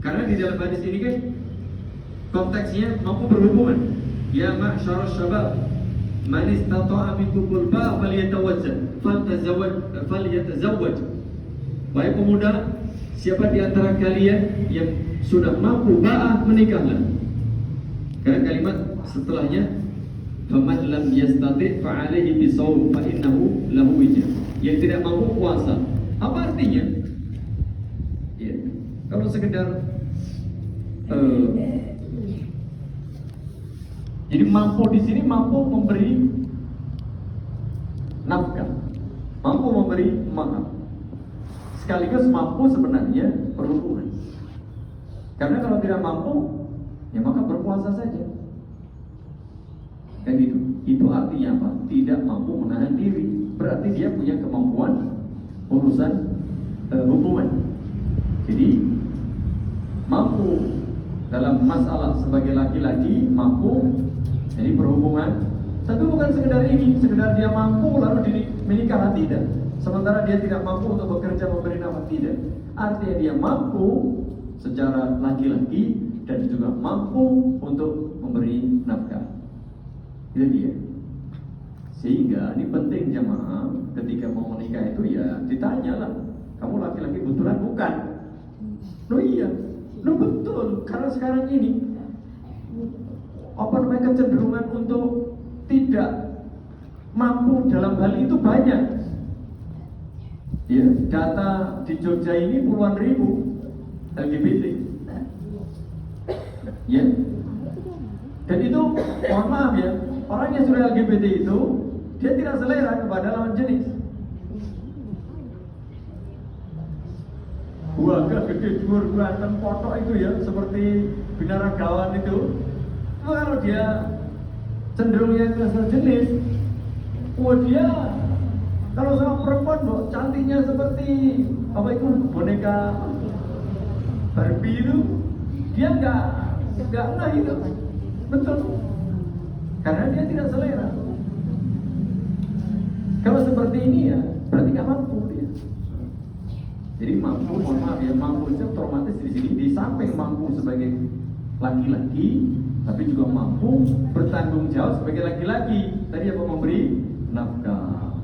Karena di dalam hadis ini kan konteksnya mampu berhubungan. Ya ma'syarus syabab, man istata'a minkumul ba'a falyatazawwaj. Wahai pemuda, siapa di antara kalian yang sudah mampu ba'ah, menikahlah. Karena kalimat setelahnya faman lam yastati' fa'alaihi bisawm fa innahu lahu wijah. Yang tidak mampu puasa. Apa artinya? Ya, kalau sekedar jadi mampu di sini mampu memberi nafkah, mampu memberi mahar, sekaligus mampu sebenarnya berhubungan. Karena kalau tidak mampu, ya maka berpuasa saja. Kan gitu. Itu artinya apa? Tidak mampu menahan diri. Berarti dia punya kemampuan urusan hubungan. Jadi mampu dalam masalah sebagai laki-laki, mampu jadi berhubungan. Tapi bukan sekedar ini, sekedar dia mampu lalu menikah, tidak. Sementara dia tidak mampu untuk bekerja memberi nafkah, tidak. Artinya dia mampu secara laki-laki dan juga mampu untuk memberi nafkah. Itu dia. Sehingga ini penting jamaah, ketika mau menikah itu ya ditanyalah, kamu laki-laki betulan bukan? Loh iya, loh betul. Karena sekarang ini kecenderungan untuk tidak mampu dalam hal itu banyak. Ya, data di Jogja ini puluhan ribu LGBT. Ya. Dan itu, mohon maaf ya, orang yang sudah LGBT itu dia tidak selera kepada lawan jenis. Gua gede dhuwur ganteng foto itu ya, seperti binaragawan itu. Kalau dia cenderungnya ke sejenis, dia kalau sama perempuan cantiknya seperti apa itu boneka Barbie itu, dia nggak enggak itu, betul. Karena dia tidak selera. Kalau seperti ini ya berarti nggak mampu dia. Jadi mampu, mohon maaf ya, mampu itu otomatis di sini di samping mampu sebagai laki-laki, tapi juga mampu bertanggung jawab sebagai laki-laki. Tadi apa? Memberi nafkah.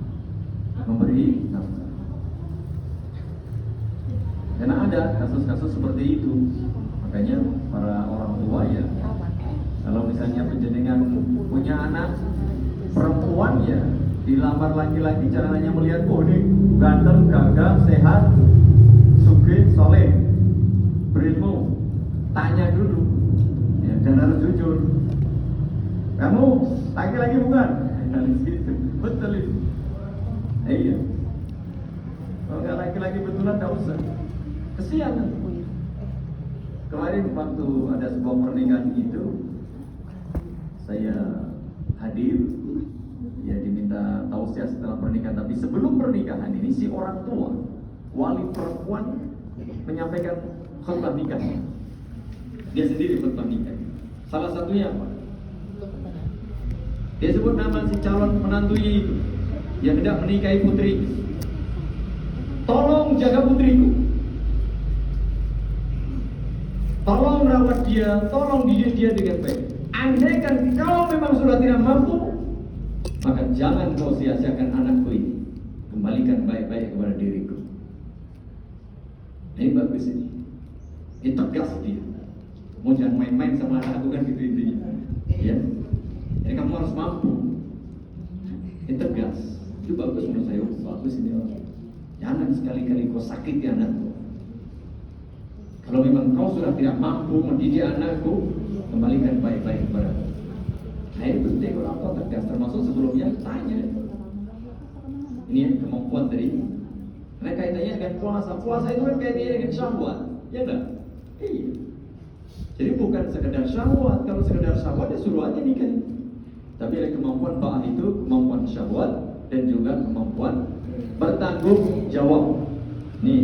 Memberi nafkah. Karena ada kasus-kasus seperti itu. Makanya para orang tua ya, kalau misalnya penjenengan punya anak perempuan ya, dilamar laki-laki jangan hanya melihat ini ganteng, gagah, sehat, sugih, soleh, berilmu. Tanya dulu. Ya, dan harus jujur. Kamu laki-laki bukan? Betul itu. Iya. Kalau nggak laki-laki betulan nggak usah. Kesian. Kemarin waktu ada sebuah pernikahan itu, saya hadir. Ya, diminta tausiah setelah pernikahan. Tapi sebelum pernikahan ini si orang tua, wali perempuan menyampaikan khutbah nikahnya. Dia sendiri khutbah nikah. Salah satunya apa? Dia sebut nama si calon menantunya itu yang hendak menikahi putri. Tolong jaga putriku. Tolong rawat dia, tolong didik dia dengan baik. Andaikan kau memang sudah tidak mampu, maka jangan kau sia-siakan anakku ini. Kembalikan baik-baik kepada diriku. Ini bagus ini. Ini tegas dia. Mau jangan main-main sama anakku kan gitu intinya. Ya. Jadi kamu harus mampu. Ini tegas. Itu bagus menurut saya. Bagus ini orang. Jangan sekali-kali kau sakiti anakku. Kalau memang kau sudah tidak mampu mendidik anakku, kembalikan baik-baik kepadaku. Nah ini penting orang tua tegas. Termasuk sebelumnya tanya. Ini ya, kemampuan dari ini. Karena kaitannya dengan puasa. Puasa itu kan kaitannya dengan syahwat. Ya enggak? Iya. Jadi bukan sekedar syahwat. Kalau sekedar syahwat ya suruh aja nikah. Tapi ada kemampuan ba'ah itu kemampuan syahwat dan juga kemampuan bertanggung jawab. Nih,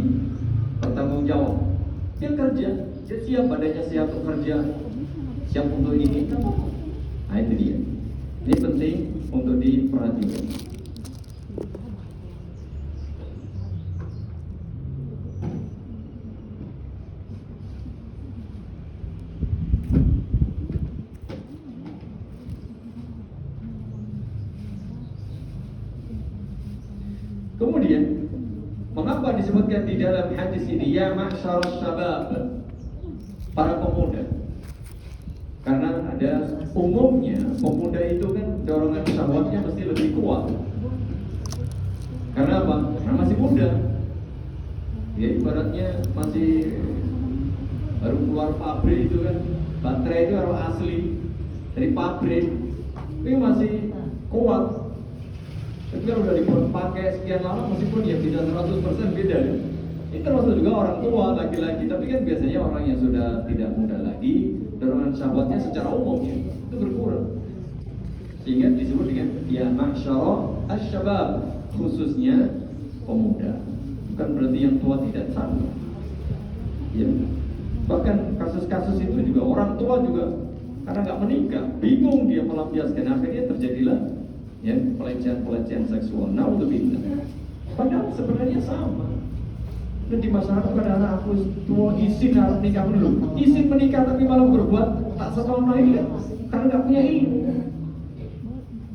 bertanggung jawab. Dia kerja, dia siap, badannya siap untuk kerja, siap untuk ini. Nah itu dia. Ini penting untuk diperhatikan. Kemudian mengapa disebutkan di dalam hadis ini ya ma'syarus syabab, para pemuda? Karena ada umumnya pemuda itu kan dorongan syahwatnya mesti lebih kuat. Karena apa? Karena masih muda. Ya ibaratnya masih baru keluar pabrik itu kan, baterai itu harus asli dari pabrik, tapi masih kuat. Ketika udah dipakai sekian lama meskipun ya tidak 100% beda ya. Itu termasuk juga orang tua laki-laki, tapi kan biasanya orang yang sudah tidak muda lagi dorongan syahwatnya secara umum ya, itu berkurang. Sehingga disebut dengan ya ma'syara asy-syabab, khususnya pemuda. Bukan berarti yang tua tidak sama. Ya. Bahkan kasus-kasus itu juga orang tua juga karena nggak menikah, bingung dia melampiaskan, akhirnya terjadilah ya pelecehan seksual. Naudzubillah. Padahal sebenarnya sama. Dan di masyarakat kadang-kadang aku tua izin harus nikah dulu, izin menikah tapi malah berbuat tak senonoh karena nggak punya ilmu.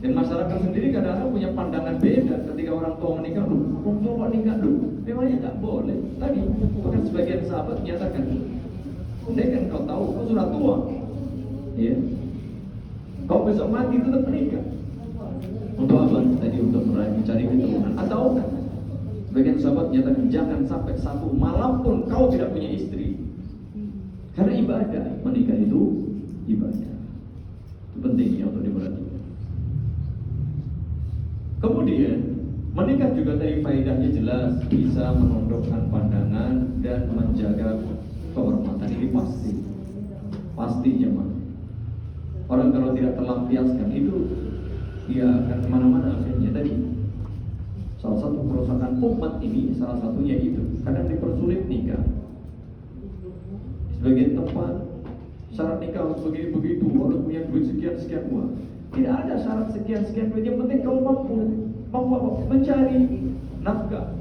Dan masyarakat sendiri kadang-kadang punya pandangan beda ketika orang tua menikah dulu, orang tua nikah dulu, memangnya nggak boleh. Tadi bahkan sebagian sahabat menyatakan, andai kan kau tahu kau sudah tua, ya, kau besok mati tetap menikah. Untuk apa? Tadi untuk mencari keturunan. Atau sebagian sahabat menyatakan jangan sampai satu malam pun kau tidak punya istri. Karena ibadah, menikah itu ibadah. Itu pentingnya untuk diperhatikan. Kemudian menikah juga dari faedahnya jelas, bisa menundukkan pandangan dan menjaga kehormatan. Ini pasti jemaah. Orang kalau tidak terlampiaskan itu dia akan kemana-mana akhirnya. Tadi salah satu kerusakan umat ini salah satunya itu kadang dipersulit nikah. Sebagian tempat syarat nikah harus begitu, harus punya duit sekian uang. Tidak ada syarat sekian duit, yang penting kau mampu mencari nafkah.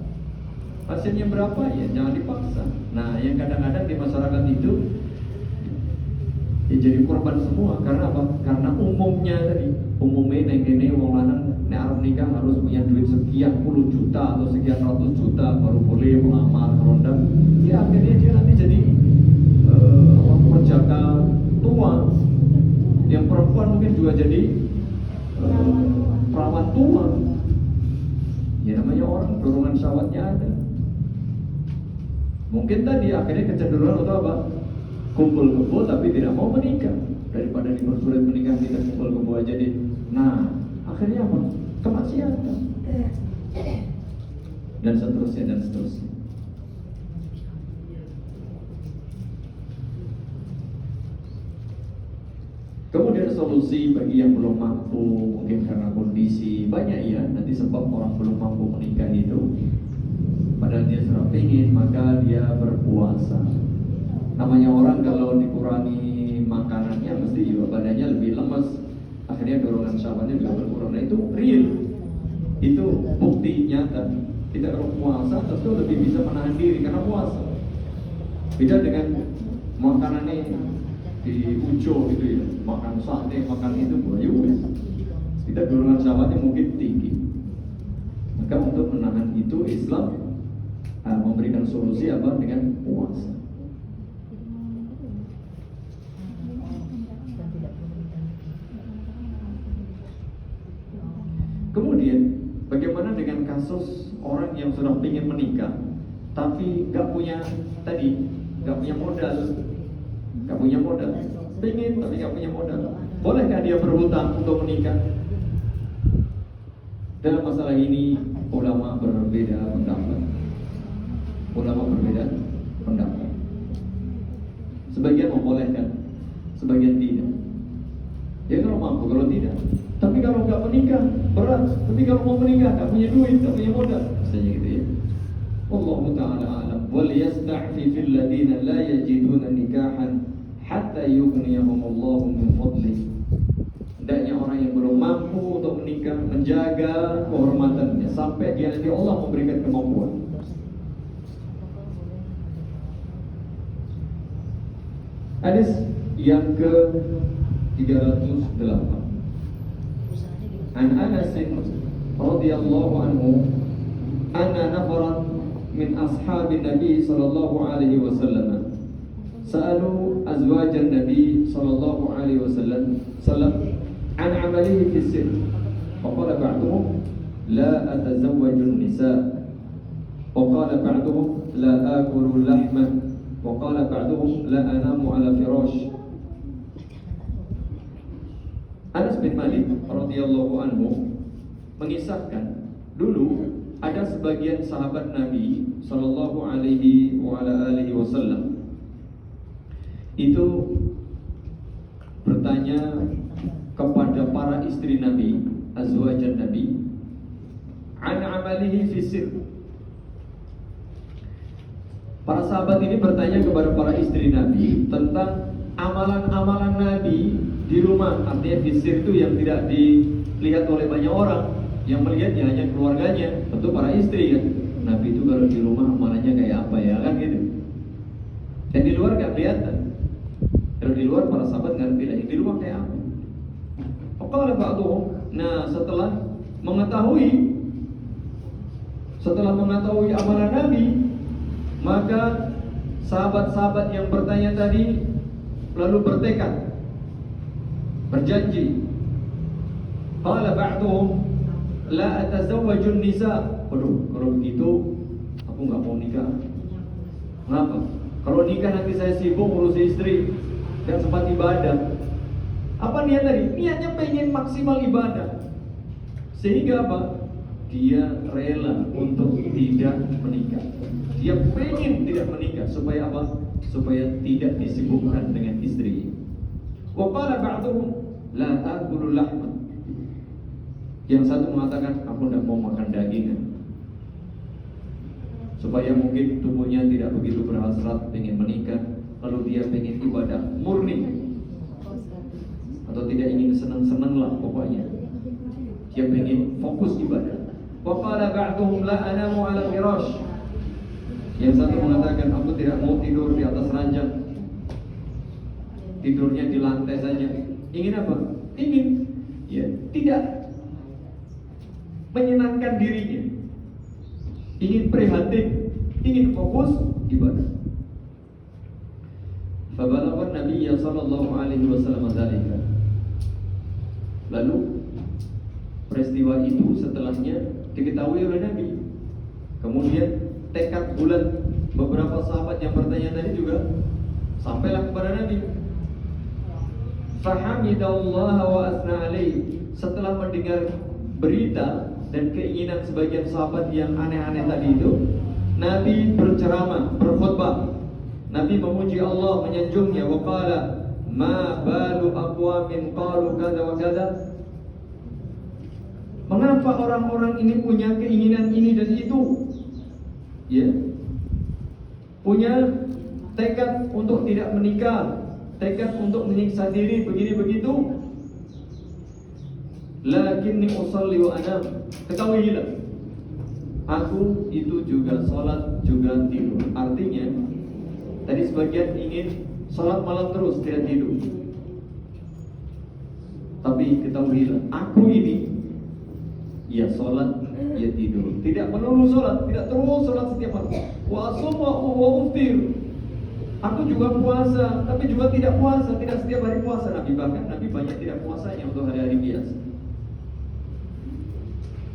Hasilnya berapa ya jangan dipaksa. Nah yang kadang-kadang di masyarakat itu ya jadi korban semua. Karena apa? Karena umumnya tadi, umumnya ini wong lanang nek arep nikah harus punya duit sekian puluh juta atau sekian ratus juta baru boleh melamar ronda. Ya akhirnya dia nanti jadi penjaga tua. Yang perempuan mungkin juga jadi perawan tua. Ya namanya orang dorongan syahwatnya ada. Mungkin tadi akhirnya kecenderungan untuk apa? Kumpul-kumpul tapi tidak mau menikah. Daripada dipersulit menikah tidak kumpul-kumpul aja deh. Nah, akhirnya apa? Kemaksiatan. Dan seterusnya. Kemudian solusi bagi yang belum mampu, mungkin karena kondisi banyak ya, nanti sebab orang belum mampu menikah itu, padahal dia sudah ingin, maka dia berpuasa. Namanya orang kalau dikurangi makanannya mesti juga badannya lebih lemes, akhirnya dorongan syahwatnya juga berkurang. Nah itu real, itu bukti nyata. Kita kalau puasa tentu lebih bisa menahan diri karena puasa. Beda dengan makanannya di ujo gitu ya, makan sate, makan itu, kita dorongan syahwatnya mungkin tinggi. Maka untuk menahan itu Islam memberikan solusi apa? Dengan puasa. Kemudian bagaimana dengan kasus orang yang sudah ingin menikah tapi nggak punya modal, pengen tapi nggak punya modal. Bolehkah dia berhutang untuk menikah? Dalam masalah ini ulama berbeda pendapat. Sebagian membolehkan, sebagian tidak. Ya kalau mampu, kalau tidak. Tapi kalau nggak menikah berat. Tapi kalau mau menikah nggak punya duit, nggak punya modal, misalnya gitu ya. Wallahu ta'ala a'lam. Wal yasta'fifil ladina la yajiduna nikahan hatta yughniyahumullahu min fadlih. Hendaknya orang yang belum mampu untuk menikah menjaga kehormatannya sampai dia nanti Allah memberikan kemampuan. Hadis yang ke 308. An Anas radhiyallahu anhu anna nafaran min ashabin Nabi sallallahu alaihi wasallam sa'alu azwajan Nabi sallallahu alaihi wasallam an amalihi fi sirr. Faqala ba'duhum la atazawwaju an-nisa. Waqala ba'duhum la akulu lahma. Waqala ba'duhum la anamu ala firash. Anas bin Malik radhiyallahu anhu mengisahkan, dulu ada sebagian sahabat Nabi sallallahu alaihi wasallam itu bertanya kepada para istri Nabi, azwajan Nabi, an amalihi fi sirr. Para sahabat ini bertanya kepada para istri Nabi tentang amalan-amalan Nabi di rumah. Artinya fi sirr itu yang tidak dilihat oleh banyak orang, yang melihatnya hanya keluarganya, tentu para istri kan. Nabi itu kalau di rumah amalannya kayak apa ya kan gitu. Dan di luar gak kelihatan. Kalau di luar para sahabat ngerti lah, di rumah kayak apa. Faqala ba'duhum, nah setelah mengetahui amalan Nabi, maka sahabat-sahabat yang bertanya tadi lalu bertekad, berjanji. Qala ba'duhum la atazawwajun nisa. Waduh, kalau begitu aku nggak mau nikah. Kenapa? Kalau nikah nanti saya sibuk ngurus istri dan sempat ibadah. Apa niat tadi? Niatnya pengen maksimal ibadah. Sehingga apa? Dia rela untuk tidak menikah. Dia pengen tidak menikah supaya apa? Supaya tidak disibukkan dengan istri. Wa qala ba'duhum la akulu lahma. Yang satu mengatakan, aku tidak mau makan daging, supaya mungkin tubuhnya tidak begitu berhasrat pengen menikah, lalu dia pengen ibadah murni, atau tidak ingin senang-senang lah pokoknya. Dia pengen fokus ibadah. Wa qala ba'duhum la anamu ala firash. Yang satu mengatakan, aku tidak mau tidur di atas ranjang, tidurnya di lantai saja. Ingin apa? Ingin ya tidak menyenangkan dirinya, ingin prihatin, ingin fokus ibadah. Fabalagha Nabi sallallahu alaihi wasallam dzalika. Lalu peristiwa itu setelahnya diketahui oleh Nabi. Kemudian tekad bulat beberapa sahabat yang bertanya tadi juga sampailah kepada Nabi. Fahamidallaha wa asna alaihi. Setelah mendengar berita dan keinginan sebagian sahabat yang aneh-aneh tadi itu, Nabi berceramah, berkhutbah. Nabi memuji Allah, menyanjungnya. Wa qala ma balu aqwamin qalu kadza wa kadza. Mengapa orang-orang ini punya keinginan ini dan itu? Ya. Punya tekad untuk tidak menikah, tekad untuk menyiksa diri begini begitu. Lakinni usalli wa anam. Ketahuilah, aku itu juga sholat juga tidur. Artinya tadi sebagian ingin sholat malam terus tidak tidur. Tapi ketahuilah, aku ini ya sholat ya tidur. Tidak melulu sholat, tidak terus sholat setiap malam. Wa asum wa uftir. Aku juga puasa, tapi juga tidak puasa, tidak setiap hari puasa. Bahkan Nabi banyak tidak puasanya untuk hari-hari biasa.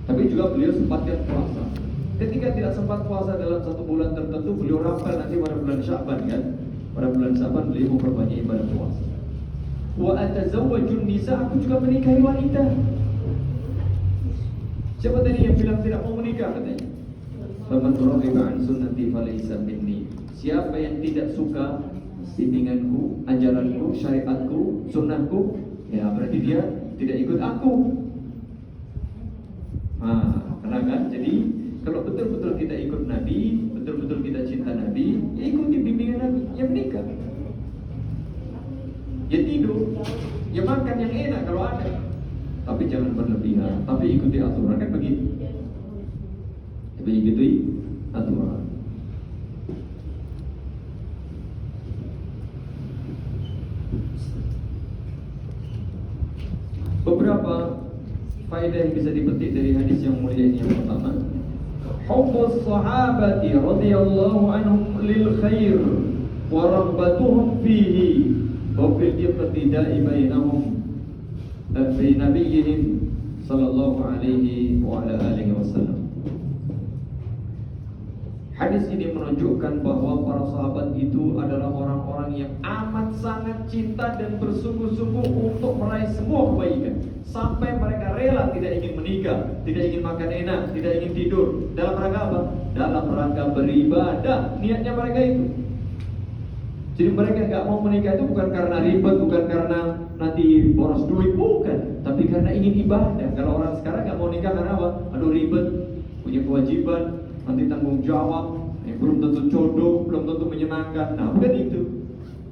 Tapi juga beliau sempatkan puasa. Ketika tidak sempat puasa dalam satu bulan tertentu, beliau rapel nanti pada bulan Sya'ban kan. Pada bulan Sya'ban beliau memperbanyak ibadah puasa. Wa atazawwajun nisa, aku juga menikahi wanita. Siapa tadi yang bilang tidak mau menikah katanya? Faman raghiba an sunnati falaysa minni. Siapa yang tidak suka bimbinganku, ajaranku, syariatku, sunnahku, ya berarti dia tidak ikut aku. Karena kan, jadi kalau betul-betul kita ikut Nabi, betul-betul kita cinta Nabi, ya ikuti bimbingan Nabi, ya menikah, ya tidur, ya makan yang enak kalau ada, tapi jangan berlebihan, tapi ikuti aturan kan begitu, tapi ikuti aturan. Beberapa faedah yang bisa dipetik dari hadis yang mulia ini. Yang pertama, hubbus sahabati radhiyallahu anhum lil khair wa raghbatuhum fihi wa fil iqtida'i bainahum fi nabiyyihim sallallahu alaihi wa ala alihi wasallam. Hadis ini menunjukkan bahwa para sahabat itu adalah orang-orang yang amat sangat cinta dan bersungguh-sungguh untuk meraih semua kebaikan. Sampai mereka rela tidak ingin menikah, tidak ingin makan enak, tidak ingin tidur. Dalam rangka apa? Dalam rangka beribadah. Niatnya mereka itu. Jadi mereka gak mau menikah itu bukan karena ribet, bukan karena nanti boros duit, bukan. Tapi karena ingin ibadah. Kalau orang sekarang gak mau nikah karena apa? Aduh ribet, punya kewajiban, nanti tanggung jawab, belum tentu jodoh, belum tentu menyenangkan. Nah bukan itu.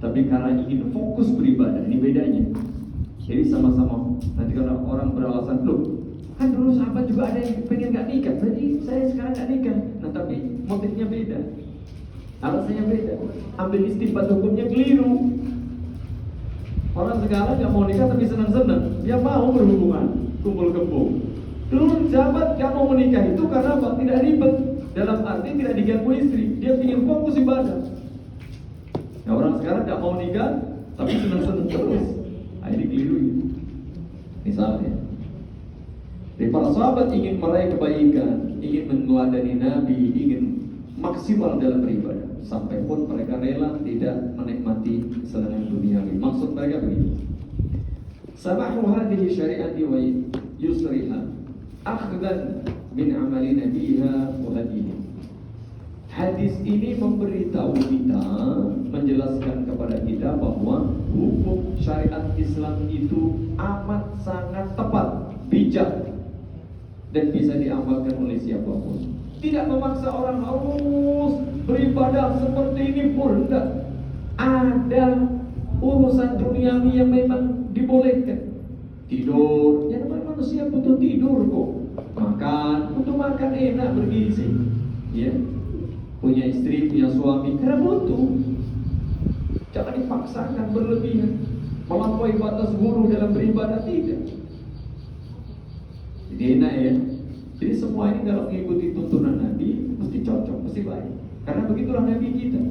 Tapi karena ingin fokus beribadah, ini bedanya. Jadi sama-sama. Nanti kalau orang beralasan, loh kan dulu sahabat juga ada yang pengen gak nikah, jadi saya sekarang gak nikah. Nah tapi motifnya beda, alasannya beda. Ambil istinbat hukumnya keliru. Orang sekarang gak mau nikah tapi senang-senang, dia mau berhubungan, kumpul kebo. Dulu sahabat gak mau menikah itu karena apa? Tidak ribet. Dalam arti tidak diganggu istri, dia ingin fokus ibadah. Nah orang sekarang gak mau nikah tapi senang-senang terus. Nah ini keliru ini. Misalnya para sahabat ingin meraih kebaikan, ingin meneladani Nabi, ingin maksimal dalam beribadah, sampai pun mereka rela tidak menikmati kesenangan duniawi. Maksud mereka begini: samahu hadhihi syari'ati wa yusriha akhdan min amali nabiha wa hadihi. Hadis ini memberitahu kita, menjelaskan kepada kita bahwa hukum syariat Islam itu amat sangat tepat, bijak, dan bisa diamalkan oleh siapapun. Tidak memaksa orang harus beribadah seperti ini pun, enggak. Ada urusan duniawi yang memang dibolehkan. Tidur, ya namanya manusia butuh tidur kok. Makan, butuh makan enak bergizi. Ya. Punya istri, punya suami, karena butuh. Jangan dipaksakan berlebihan, melampaui batas guru dalam beribadah, tidak. Jadi enak ya. Jadi semua ini kalau mengikuti tuntunan Nabi mesti cocok, mesti baik. Karena begitulah Nabi kita.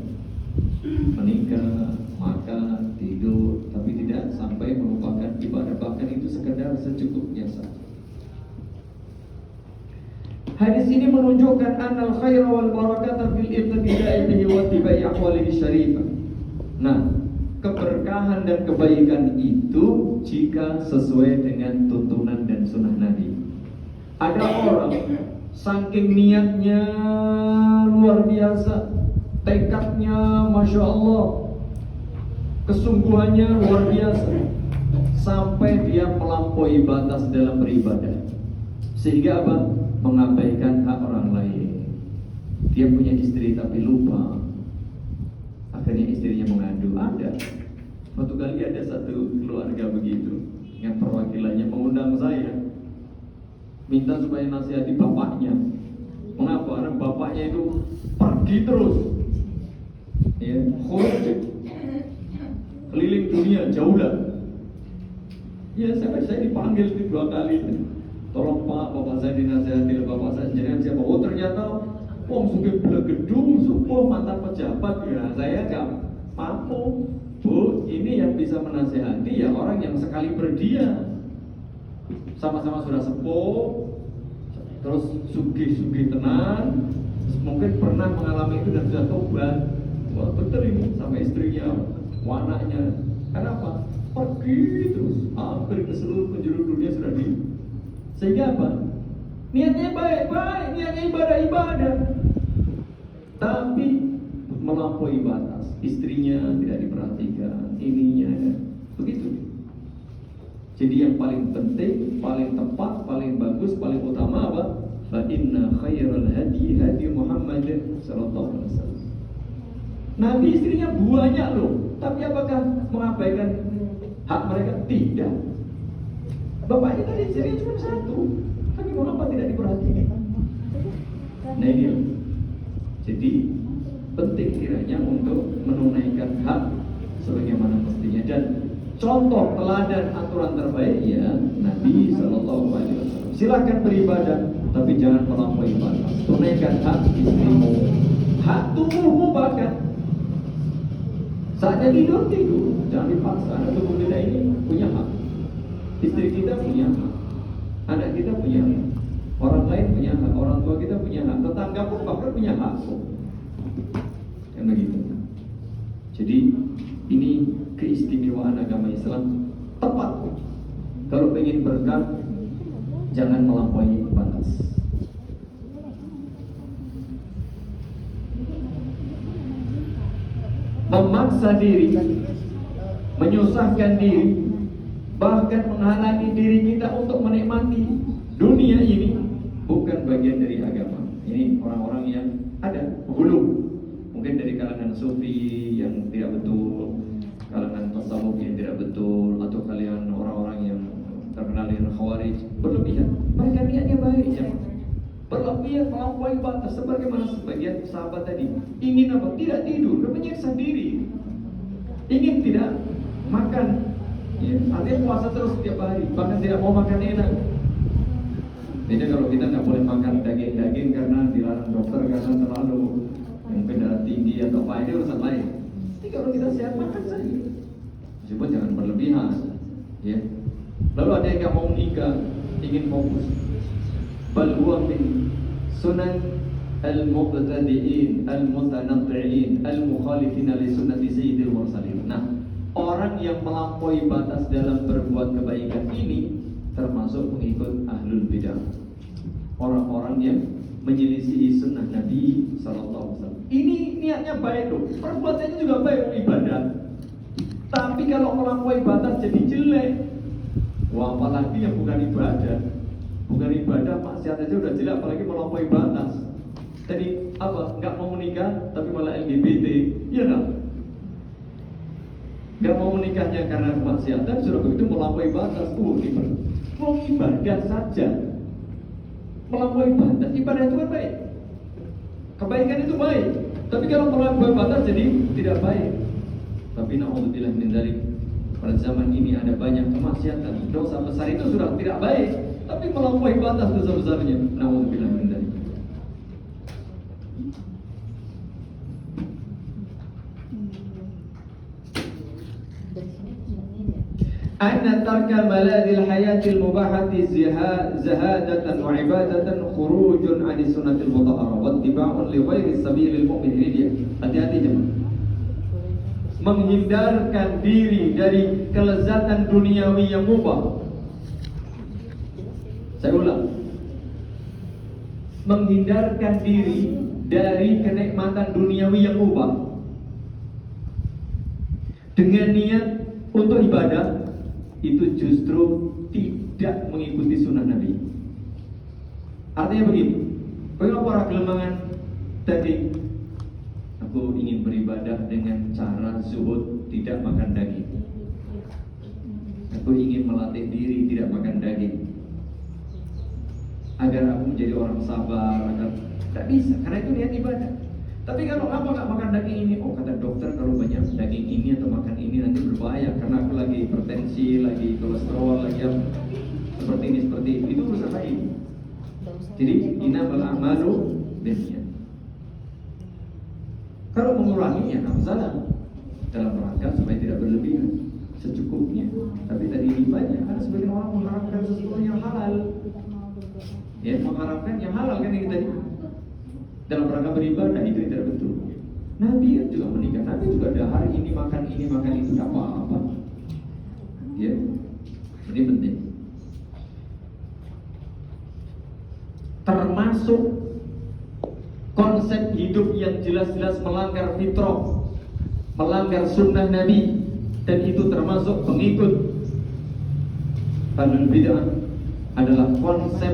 Menikah, makan, tidur, tapi tidak sampai melupakan ibadah, bahkan itu sekedar secukupnya saja. Hadis ini menunjukkan annal khaira wal barakata fil ibtida'i bihi wa tibai ahwalihi syarifah. Nah, keberkahan dan kebaikan itu jika sesuai dengan tuntunan dan sunnah Nabi. Ada orang saking niatnya luar biasa, tekadnya masya Allah, kesungguhannya luar biasa, sampai dia melampaui batas dalam beribadah, sehingga apa? Mengabaikan hak orang lain. Dia punya istri tapi lupa, akhirnya istrinya mengadu. Ada suatu kali ada satu keluarga begitu, yang perwakilannya mengundang saya, minta supaya nasihati bapaknya. Mengapa? Karena bapaknya itu pergi terus, ya, keliling dunia jauh lah. Ya saya dipanggil itu 2 kali. Tolong Pak, bapak saya dinasihati oleh bapak saya, jangan siapa. Oh ternyata wong sugih gedung, subuh mantan pejabat. Ya saya gak mampu. Bu, ini yang bisa menasihati ya orang yang sekali berdia, sama-sama sudah sepuh, terus sugih tenan, mungkin pernah mengalami itu dan sudah tobat. Wah betul ini, sama istrinya, anaknya. Kenapa? Pergi terus, hampir ke seluruh penjuru dunia sudah di. Sehingga apa? Niatnya baik-baik, niatnya ibadah-ibadah, tapi melampaui batas. Istrinya tidak diperhatikan, ininya, begitu. Jadi yang paling penting, paling tepat, paling bagus, paling utama apa? Fa inna khairal hadi hadi Muhammad sallallahu alaihi wasallam. Nabi istrinya banyak loh, tapi apakah mengabaikan hak mereka? Tidak. Bapaknya tadi istrinya cuma 1, tapi mengapa tidak diperhatikan? Nah ini loh. Jadi penting kiranya untuk menunaikan hak sebagaimana mestinya. Dan contoh teladan aturan terbaik ya Nabi Sallallahu Alaihi Wasallam. Silahkan beribadah, tapi jangan melampaui batas. Tunaikan hak istrimu, hak tubuhmu bahkan. Saatnya tidur, jangan dipaksa. Anak tubuh kita ini punya hak, istri kita punya hak, anak kita punya hak, orang lain punya hak, orang tua kita punya hak, tetangga pun bahkan punya hak. Yang begitu. Jadi ini keistimewaan agama Islam. Tepat. Kalau ingin berkah, jangan melampaui batas. Memaksa diri, menyusahkan diri, bahkan menghalangi diri kita untuk menikmati dunia ini bukan bagian dari agama. Ini orang-orang yang ada hulu, mungkin dari kalangan sufi yang tidak betul, kalangan tasawuf yang tidak betul, atau kalian orang-orang yang terkenal dengan khawarij, berlebihan. Mereka niatnya baik, ya. Berlebihan melampaui batas, sebagaimana sebagian sahabat tadi ingin apa? Tidak tidur, menyiksa diri, ingin tidak makan, ya. Artinya puasa terus setiap hari, bahkan tidak mau makan enak. Beda kalau kita nggak boleh makan daging-daging karena dilarang dokter karena terlalu mungkin darah tinggi atau apa, ini urusan lain. Tapi kalau kita sehat, makan saja, meskipun jangan berlebihan, ya. Lalu ada yang nggak mau nikah, ingin fokus. Bal huwa min sunan al-mubtadi'in al-mutanatti'in al-mukhalifin li sunnati sayyidil mursalin. Nah, orang yang melampaui batas dalam berbuat kebaikan ini termasuk pengikut ahlul bidah. Orang-orang yang menyelisihi sunnah Nabi sallallahu alaihi wasallam. Ini niatnya baik loh, perbuatannya juga baik, ibadah. Tapi kalau melampaui batas jadi jelek. Wah, apalagi yang bukan ibadah. Bukan ibadah, maksiat aja udah jelek, apalagi melampaui batas. Jadi apa? Nggak mau menikah, tapi malah LGBT, iya nggak? Nggak mau menikahnya karena kemaksiatan, sudah begitu melampaui batas. Mau ibadah saja, melampaui batas. Ibadah itu kan baik, kebaikan itu baik. Tapi kalau melampaui batas jadi tidak baik. Tapi na'udzubillah min dzalik. Pada zaman ini ada banyak kemaksiatan, dosa besar itu sudah tidak baik, tapi melampaui batas dosa besarnya. Na'udzubillah min dzalik. Anna tarkal maladil hayatil mubahati zahadatan wa ibadatan khurujun 'ani sunnatil mutahharah wa ittiba'un li ghairi sabilil mu'min. Ini dia. Hati-hati jemaah. Menghindarkan diri dari kelezatan duniawi yang mubah. Saya ulang. Menghindarkan diri dari kenikmatan duniawi yang mubah dengan niat untuk ibadah, itu justru tidak mengikuti sunnah Nabi. Artinya begini, bagaimana para gelembangan tadi, aku ingin beribadah dengan cara zuhud, tidak makan daging. Aku ingin melatih diri tidak makan daging, agar aku menjadi orang sabar, agar tidak bisa, karena itu niat ibadah. Tapi kalau apa nggak makan daging ini? Oh, kata dokter kalau banyak daging ini atau makan ini nanti berbahaya karena aku lagi hipertensi, lagi kolesterol, lagi apa? Seperti ini, seperti itu urusan lain. Jadi innamal a'malu binniyat. Kalau mengurangi ya nggak masalah, dalam rangka supaya tidak berlebihan, secukupnya. Tapi tadi ini banyak, karena sebagian orang mengharapkan sesuatu yang halal. Ya, mengharapkan yang halal kan yang tadi. Dalam rangka beribadah itu tidak betul. Nabi juga menikah, Nabi juga ada hari ini makan itu, tidak apa-apa. Ya, ini penting. Termasuk konsep hidup yang jelas-jelas melanggar fitrah, melanggar sunnah Nabi, dan itu termasuk pengikut ahlul bidah adalah konsep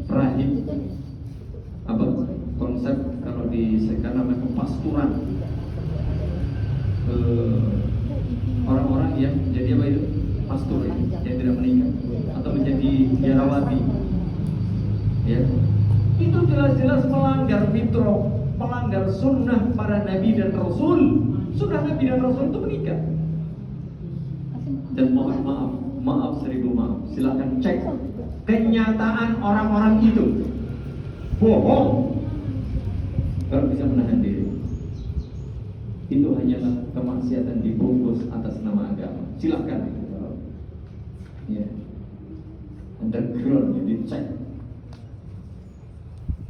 rahib. Apa konsep kalau di sekarang namanya kepasturan, orang-orang yang menjadi apa itu pastur ya, yang tidak menikah atau menjadi biarawati, ya itu jelas-jelas melanggar fitrah, melanggar sunnah para nabi dan rasul. Sunnah nabi dan rasul itu menikah, dan mohon maaf Maaf 1000 maaf. Silakan cek kenyataan orang-orang itu. Bohong. Kalau bisa menahan diri. Itu hanyalah kemaksiatan dibungkus atas nama agama. Silakan. Ya. Underground dicek.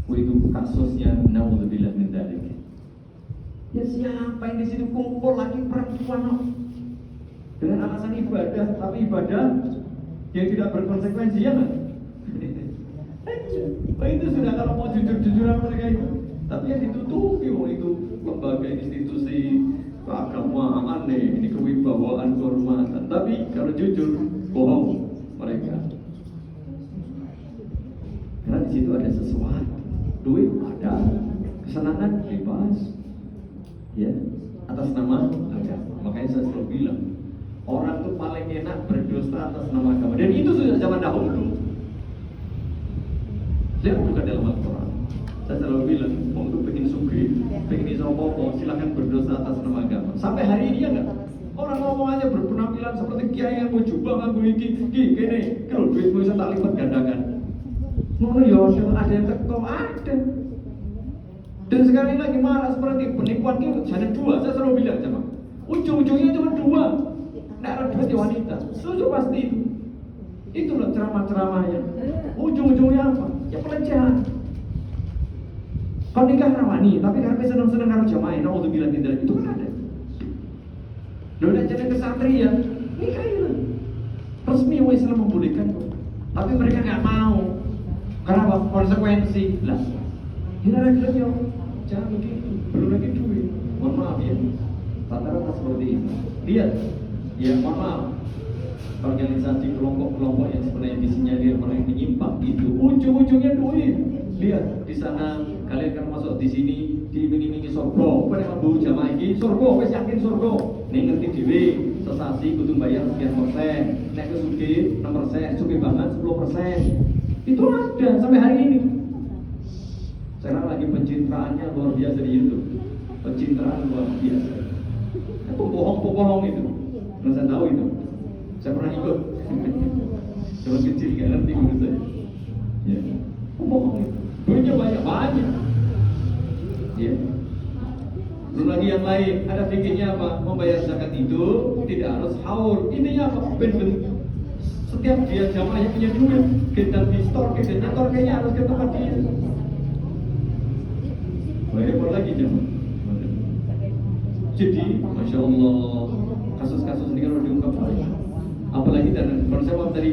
Itu kasusnya naudzubillah min dzalik. Ya siapa yang di sini kumpul lagi perempuan dengan alasan ibadah, tapi ibadah yang tidak berkonsekuensi ya kan? Itu sudah kalau mau jujur-jujuran mereka itu. Tapi yang ditutupi itu lembaga institusi keagamaan ini kewibawaan kehormatan. Tapi kalau jujur bohong mereka. Karena di situ ada sesuatu, duit ada, kesenangan bebas, ya atas nama agama. Makanya saya selalu bilang orang tuh paling enak berdusta atas nama agama. Dan itu sudah zaman dahulu. Lihat bukan dalam Al-Quran. Saya selalu bilang, untuk bikin sugih, bikin isopopo, silahkan berdosa atas nama agama. Sampai hari ini ya enggak? Orang ngomong aja berpenampilan seperti kiai yang mau jubah nganggo iki, gini, kalau duitmu bisa tak lipat gandakan. Ngono ya, ada yang teko ada. Dan sekali lagi marah seperti penipuan itu jadi dua. Saya selalu bilang sama, ujung-ujungnya cuma dua. Nggak ada duit wanita, setuju pasti itu. Itulah ceramah-ceramahnya. Ujung-ujungnya apa? Ya pelecehan. Kau nikah rawani, tapi karena senang-senang harus jamaah. Nah, untuk bilang tidak itu kan ada. Udah jadi kesatria, nikahilah. Resmi Islam membolehkan kok. Tapi mereka nggak mau. Karena apa? Konsekuensi. Lah, ini lagi jangan begitu. Belum lagi duit. Mohon maaf ya. Rata-rata seperti ini. Lihat, ya mohon maaf. Organisasi kelompok-kelompok yang sebenarnya disinyalir orang yang menyimpang itu ujung-ujungnya duit. Lihat di sana kalian kan masuk di sini diiming-imingi surga. Pada mampu jamaah ini surga, wes yakin surga. Nih ngerti dewe, sesasi kudu bayar sekian persen. Nek ke sugi 6%, sugi banget 10%. Itu ada sampai hari ini. Sekarang lagi pencitraannya luar biasa di YouTube. Pencitraan luar biasa. Pembohong-pembohong itu. Nggak saya tahu itu. Saya pernah ikut. Zaman kecil nggak ngerti menurut saya. Ya. Pembohong itu. Duitnya banyak. Ya. Belum lagi yang lain. Ada pikirnya apa? Membayar zakat itu tidak harus haul. Intinya apa? Ben-ben. Setiap dia jamaah yang punya duit, kita di store, kita nyetor kayaknya harus ke tempat dia. Bayar lagi jamaah. Jadi, masya Allah, kasus-kasus ini kalau diungkap banyak. Apalagi dan konsep apa tadi?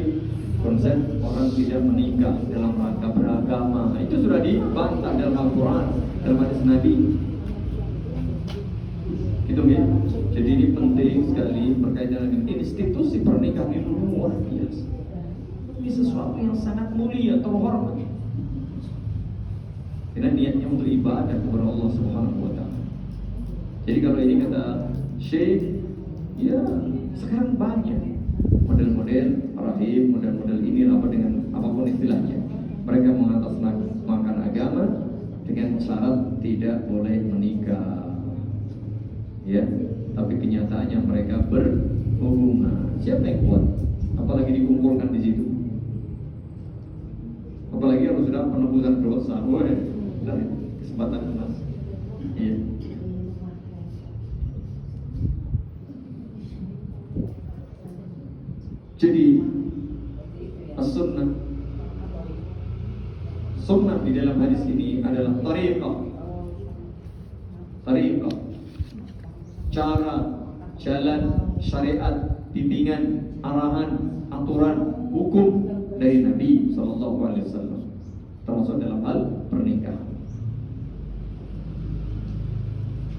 Konsep orang tidak menikah dalam rangka beragama. Nah, itu sudah dibantah dalam Al-Quran, dalam hadis Nabi. Gitu ya. Jadi ini penting sekali berkaitan dengan institusi pernikahan itu luar biasa. Ini sesuatu yang sangat mulia, terhormat. Karena niatnya untuk ibadah kepada Allah Subhanahu wa Ta'ala. Jadi kalau ini kata Syekh, ya sekarang banyak model-model rahim, model-model ini apa dengan apapun istilahnya. Mereka mengatasnamakan agama dengan syarat tidak boleh menikah. Ya, tapi kenyataannya mereka berhubungan. Siapa yang kuat? Apalagi dikumpulkan di situ. Apalagi kalau sudah penebusan dosa, dari kesempatan emas. Iya. Jadi sunnah di dalam hadis ini adalah tariqah, cara, jalan, syariat, bimbingan, arahan, aturan, hukum dari Nabi SAW, termasuk dalam hal pernikahan.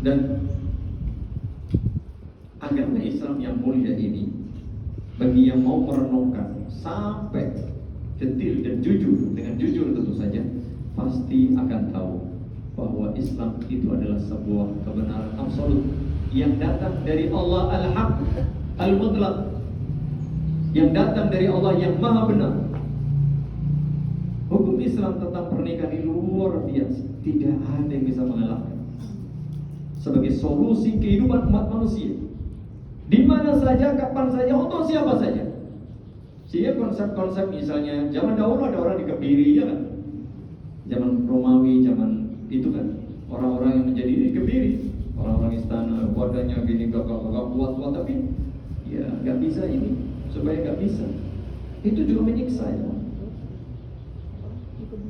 Dan agama Islam yang mulia ini, bagi yang mau merenungkan sampai detil dan jujur, dengan jujur tentu saja, pasti akan tahu bahwa Islam itu adalah sebuah kebenaran absolut yang datang dari Allah Al-Haq Al-Mutlaq, yang datang dari Allah yang maha benar. Hukum Islam tentang pernikahan ini luar biasa, tidak ada yang bisa mengalahkan. Sebagai solusi kehidupan umat manusia, di mana saja, kapan saja, untuk siapa saja. Sehingga konsep-konsep misalnya zaman dahulu ada orang dikebiri, ya kan? Zaman Romawi, zaman itu kan orang-orang yang menjadi dikebiri, orang-orang istana, badannya gini gagah-gagah kuat-kuat, tapi ya nggak bisa ini, supaya nggak bisa. Itu juga menyiksa ya.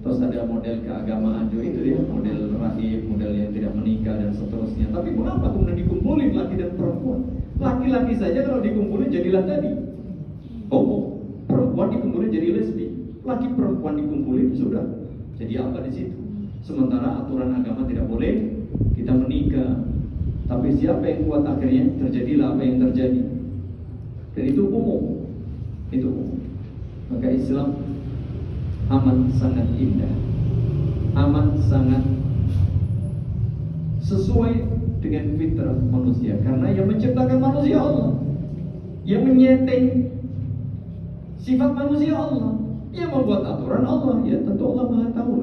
Terus ada model keagamaan juga itu ya, model rahib, model yang tidak menikah dan seterusnya. Tapi mengapa kemudian dikumpulin laki dan perempuan? Laki-laki saja kalau dikumpulin jadilah tadi homo, perempuan dikumpulin jadi lesbi, laki perempuan dikumpulin sudah jadi apa di situ? Sementara aturan agama tidak boleh kita menikah. Tapi siapa yang kuat akhirnya terjadilah apa yang terjadi. Dan itu umum. Itu umum. Maka Islam amat sangat indah, amat sangat sesuai dengan fitrah manusia. Karena yang menciptakan manusia Allah, yang menyeting sifat manusia Allah, yang membuat aturan Allah, ya tentu Allah Maha Tahu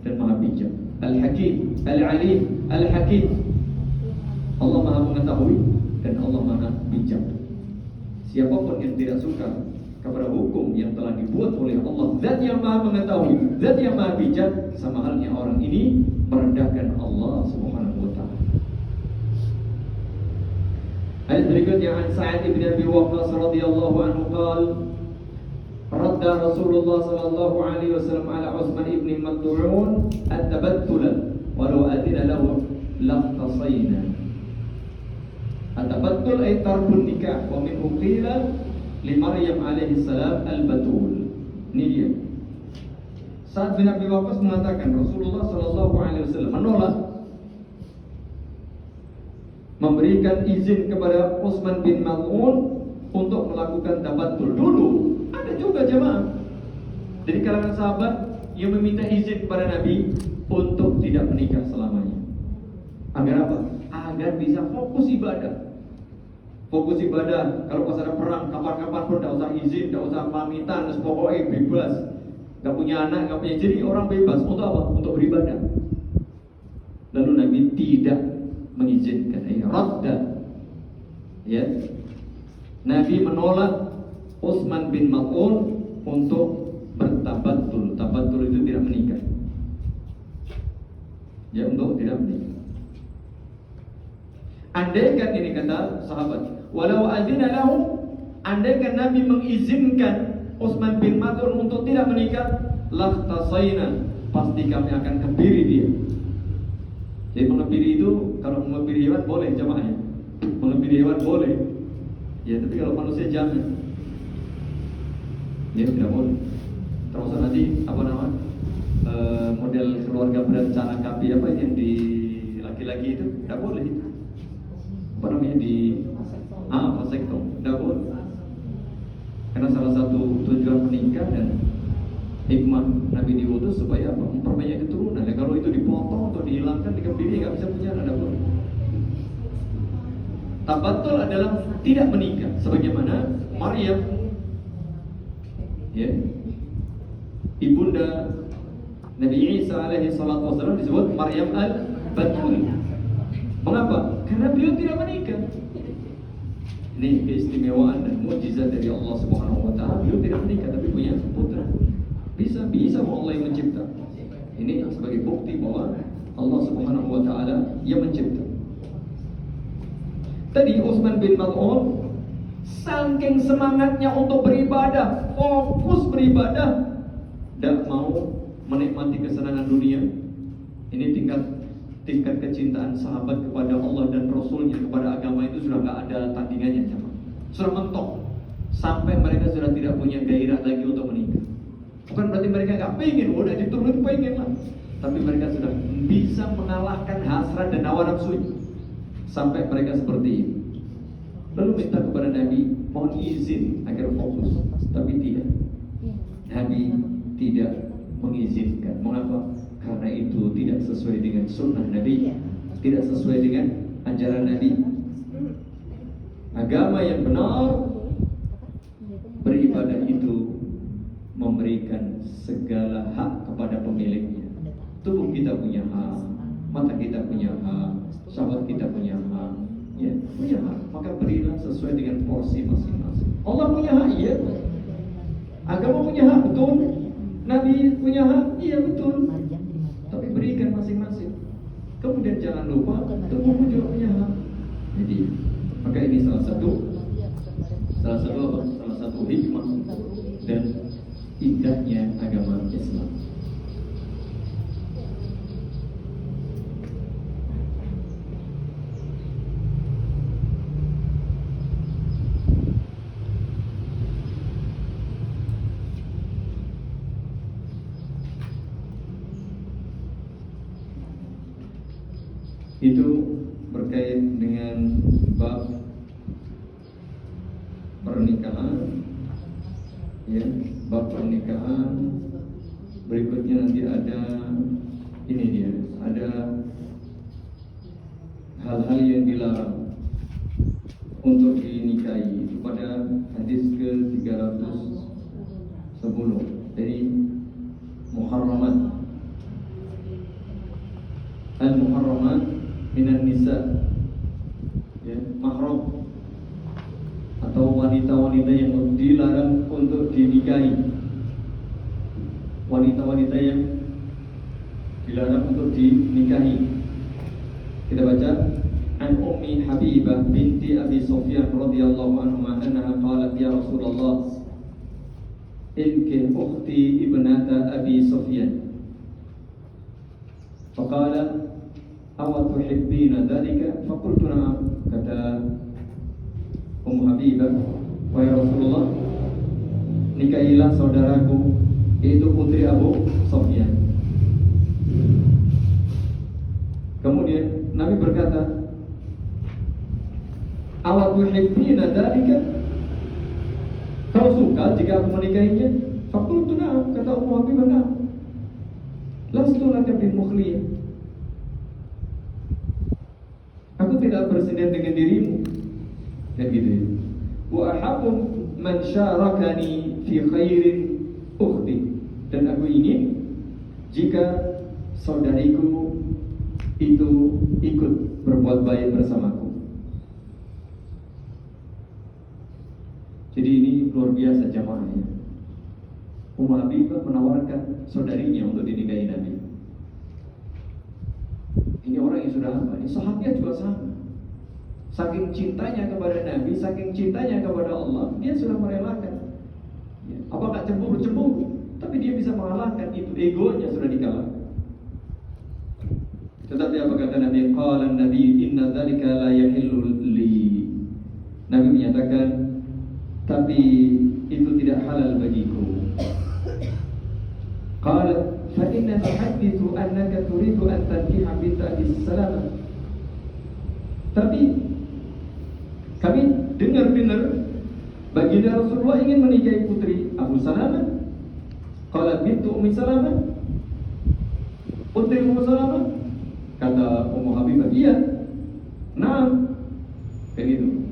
dan Maha Bijak. Al-Hakim, Al-Alim, Al-Hakim. Allah Maha Mengetahui dan Allah Maha Bijak. Siapapun yang tidak suka kepada hukum yang telah dibuat oleh Allah, Zat yang Maha Mengetahui, Zat yang Maha Bijak, sama halnya orang ini merendahkan Allah Subhanahu wa taala. Hadis berikutnya an Sa'ad bin Abi Waqqas radhiyallahu anhu qala radda Rasulullah sallallahu alaihi wasallam ala Utsman ibn Mad'un at-tabattul walau adina lahu laqtasayna. At-tabattul ay tarbun nikah wa min qila li Maryam alaihi salam al-batul. Ini dia. Sa'ad bin Abi Waqqas mengatakan Rasulullah sallallahu alaihi wasallam menolak memberikan izin kepada Utsman bin Mad'un untuk melakukan tabattul. Dulu ada juga jemaah dari kalangan sahabat yang meminta izin kepada Nabi untuk tidak menikah selamanya. Agar apa? Agar bisa fokus ibadah. Fokus ibadah. Kalau pas ada perang, kapan-kapan pun tidak usah izin, tidak usah pamitan, pokoknya bebas. Gak punya anak, gak punya jadi orang bebas. Untuk apa? Untuk beribadah. Lalu Nabi tidak mengizinkan. Radda. Ya. Nabi menolak Utsman bin Mad'un untuk bertabattul. Tabattul itu tidak menikah. Ya, untuk tidak menikah. Andaikan ini kata sahabat, walau adzina lahu, andaikan Nabi mengizinkan Utsman bin Mad'un untuk tidak menikah, laqtasayna, pasti kami akan kebiri dia. Jadi mengebiri itu, kalau mengebiri hewan boleh jemaah ya. Mengebiri hewan boleh. Ya, tapi kalau manusia jangan. Ya, tidak boleh. Terus nanti apa nama? Model keluarga berencana kapi apa yang di laki-laki itu tidak boleh. Apa namanya di vasektom, tidak boleh. Karena salah satu tujuan menikah dan hikmah Nabi diutus supaya apa? Memperbanyak keturunan. Ya, kalau itu dipotong atau dihilangkan, dikebiri nggak bisa punya anak, tidak boleh. Tabattul adalah tidak menikah, sebagaimana Maryam, ya, ibunda Nabi Isa alaihi salatu wasallam disebut Maryam al-Batul. Mengapa? Karena beliau tidak menikah. Ini keistimewaan dan mukjizat dari Allah Subhanahu wa taala. Beliau tidak menikah tapi punya putra. Bisa Allah yang mencipta. Ini sebagai bukti bahwa Allah Subhanahu wa taala yang mencipta. Tadi Utsman bin Mad'un saking semangatnya untuk beribadah, fokus beribadah, tidak mau menikmati kesenangan dunia. Ini tingkat kecintaan sahabat kepada Allah dan Rasulnya, kepada agama itu sudah nggak ada tandingannya, sudah mentok sampai mereka sudah tidak punya gairah lagi untuk menikah. Bukan berarti mereka nggak pengen, udah diturunin pengen lah, tapi mereka sudah bisa mengalahkan hasrat dan hawa nafsunya sampai mereka seperti ini. Lalu minta kepada Nabi mohon izin agar fokus, tapi tidak. Nabi tidak mengizinkan. Mengapa? Karena itu tidak sesuai dengan sunnah Nabi, tidak sesuai dengan ajaran Nabi. Agama yang benar, beribadah itu memberikan segala hak kepada pemiliknya. Tubuh kita punya hak, mata kita punya hak, syahwat kita punya hak, ya, punya hak. Maka berilah sesuai dengan porsi masing-masing. Allah punya hak, ya. Agama punya hak, betul. Nabi punya hak, iya betul. Tapi berikan masing-masing. Kemudian jangan lupa, tubuhmu juga punya hak. Jadi, maka ini salah satu apa? Salah satu hikmah dan indahnya agama Islam. Itu berkait dengan bab pernikahan, ya, bab pernikahan. Berikutnya nanti ada ini dia, ada hal-hal yang dilarang untuk dinikahi. Itu pada hadis ke-310 dari Muharramat. Al-Muharramat minan nisa, ya, mahram atau wanita-wanita yang dilarang untuk dinikahi. Wanita-wanita yang dilarang untuk dinikahi. Kita baca an Ummi Habibah binti Abi Sufyan radhiyallahu anha annaha qalat ya Rasulullah inkih ukhti ibnata Abi Sufyan. Faqala aw tuhibbina dzalika? Faqultu na'am. Kata Ummu Habibah, wahai Rasulullah, nikahilah saudaraku, yaitu putri Abu Sufyan. Kemudian Nabi berkata, aw tuhibbina dzalika? Kau suka jika aku menikahinya? Faqultu na'am. Kata Ummu Habibah, na'am. Lastu laka bimukhliyah. Aku tidak bersedia dengan dirimu. Dan gitu ya. Wa ahabbu man syarakani fi khairin ukhti. Dan aku ingin jika saudariku itu ikut berbuat baik bersamaku. Jadi ini luar biasa jamaahnya. Ummu Habibah menawarkan saudarinya untuk dinikahi Nabi. Ini orang yang sudah apa? Ini sahabatnya juga sama. Saking cintanya kepada Nabi, saking cintanya kepada Allah, dia sudah merelakan. Ya. Apakah cemburu? Tapi dia bisa mengalahkan itu, egonya sudah dikalahkan. Tetapi apa kata Nabi? Qala Nabi inna dzalika la yahillu li. Nabi menyatakan, tapi itu tidak halal bagiku. Qala fa inna nuhaddithu annaka turidu an tankiha binta Abi Salamah. Tapi kami dengar baginda Rasulullah ingin menikahi putri Abu Salamah. Qala bintu Ummi Salamah, putri Ummu Salamah. Kata Ummu Habibah, iya. Naam. Kayak gitu.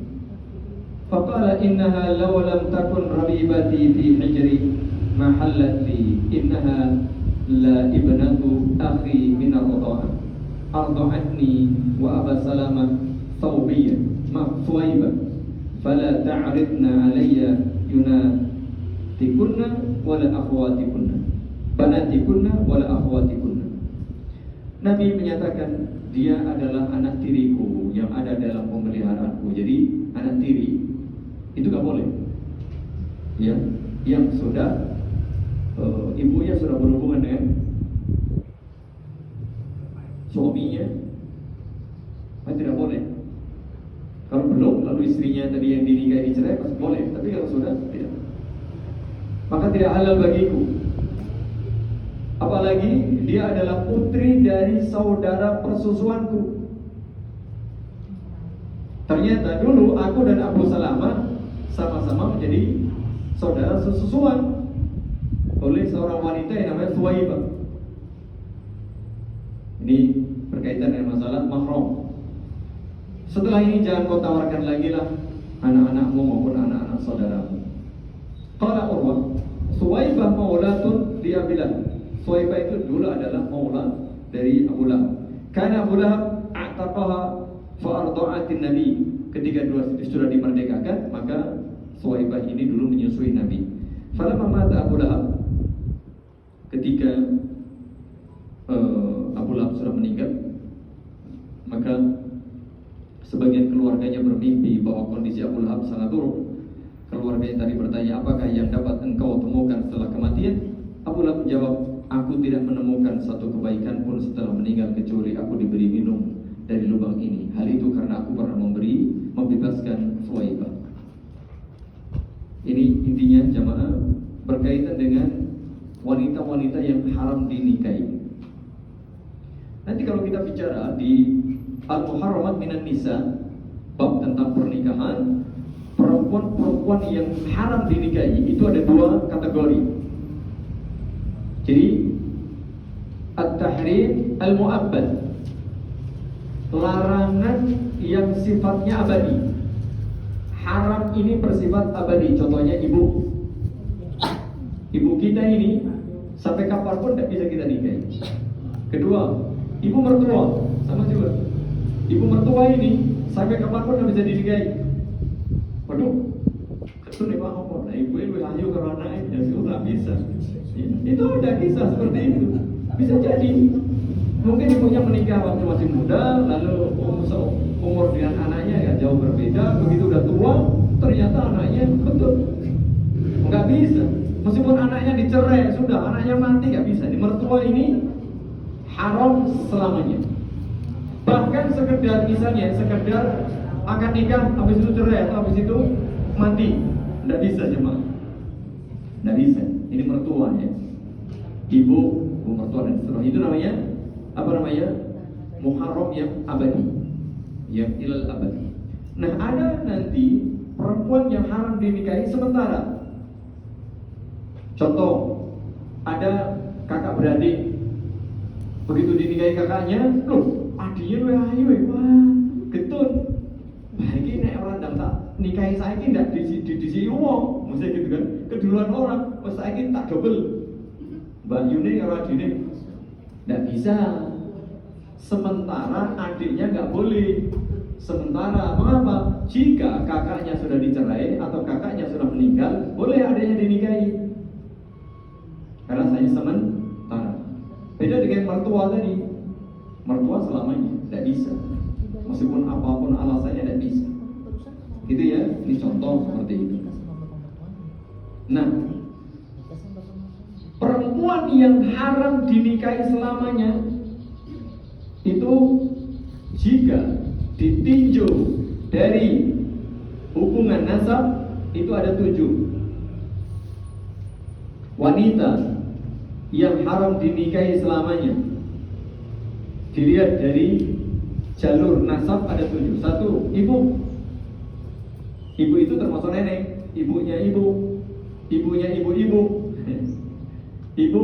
Faqala innaha law lam takun rabibati fi hijri ma halat li. Innaha la ibnatu akhi min ar-radha'ah. Arda'atni wa Aba Salamah thawbiyya ma Thuwaibah. Fala ta'ridna alayya yunatikunna wala akhwatikunna. Banatikunna wala akhwatikunna. Nabi menyatakan dia adalah anak tiriku yang ada dalam pemeliharaanku. Jadi anak tiri itu gak boleh, ya, yang sudah ibunya sudah berhubungan dengan suaminya, tidak boleh. Kalau belum, lalu istrinya tadi yang dinikahi dicerai masih boleh. Tapi kalau sudah, tidak. Maka tidak halal bagiku. Apalagi dia adalah putri dari saudara persusuanku. Ternyata dulu aku dan Abu Salamah sama-sama menjadi saudara sesusuan oleh seorang wanita yang namanya Thuwaibah. Ini berkaitan dengan masalah mahram. Setelah ini jangan kau tawarkan lagi lah anak-anakmu maupun anak-anak saudaramu. Qala Urwah, Thuwaibah maulatun li Abi Lahab. Thuwaibah itu dulu adalah maula dari Abu Lahab. Karena Abu Lahab a'taqaha fa arda'atin Nabi. Ketika sudah dimerdekakan, maka Thuwaibah ini dulu menyusui Nabi. Falamma mata Abu Lahab, ketika Abu Lahab sudah meninggal, maka sebagian keluarganya bermimpi bahwa kondisi Abu Lahab sangat buruk. Keluarganya tadi bertanya, apakah yang dapat engkau temukan setelah kematian? Abu Lahab menjawab, aku tidak menemukan satu kebaikan pun setelah meninggal kecuali aku diberi minum dari lubang ini. Hal itu karena aku pernah membebaskan Suwaibah. Ini intinya jamaah berkaitan dengan wanita-wanita yang haram dinikahi. Nanti kalau kita bicara di Al-Muharramat Minan Nisa, bab tentang pernikahan, perempuan-perempuan yang haram dinikahi itu ada dua kategori. Jadi At-Tahrim Al-Mu'abbad, larangan yang sifatnya abadi. Haram ini bersifat abadi. Contohnya ibu kita ini sampai kapanpun tidak bisa kita nikahi. Kedua, ibu mertua sama juga. Ibu mertua ini sampai kapanpun tidak bisa dinikahi. Waduh, itu nih Pak apa? Nah ibu ayu kalau anaknya sudah bisa. Itu ada kisah seperti itu. Bisa jadi mungkin ibunya menikah waktu masih muda, lalu umur dengan anaknya ya jauh berbeda. Begitu udah tua, ternyata anaknya betul nggak bisa. Meskipun anaknya dicerai, sudah anaknya mati nggak bisa. Di mertua ini haram selamanya. Bahkan sekedar misalnya sekedar akan nikah, habis itu cerai atau habis itu mati, nggak bisa jemaah, nggak bisa. Ini mertua ya, ibu mertua dan seterusnya. Itu namanya apa namanya? Muharram yang abadi, yang ilal abadi. Nah ada nanti perempuan yang haram dinikahi sementara. Contoh, ada kakak beradik, begitu dinikahi kakaknya, loh adiknya lu ayu, wah getun. Nah ini nek orang tak nikahi saya ini tidak di wong, mesti gitu kan? Keduluan orang, pas saya ini tak double. Mbak Yuni kalau adiknya tidak bisa. Sementara adiknya nggak boleh. Sementara mengapa? Jika kakaknya sudah dicerai atau kakaknya sudah meninggal, boleh adiknya dinikahi. Karena saya sementara. Beda dengan mertua tadi. Mertua selamanya tidak bisa. Meskipun apapun alasannya tidak bisa. Gitu ya, ini contoh seperti itu. Nah, perempuan yang haram dinikahi selamanya itu jika ditinjau dari hubungan nasab itu ada 7. Wanita yang haram dinikahi selamanya dilihat dari jalur nasab ada 7. 1, ibu. Ibu itu termasuk nenek, ibunya ibu, ibunya ibu-ibu, ibu,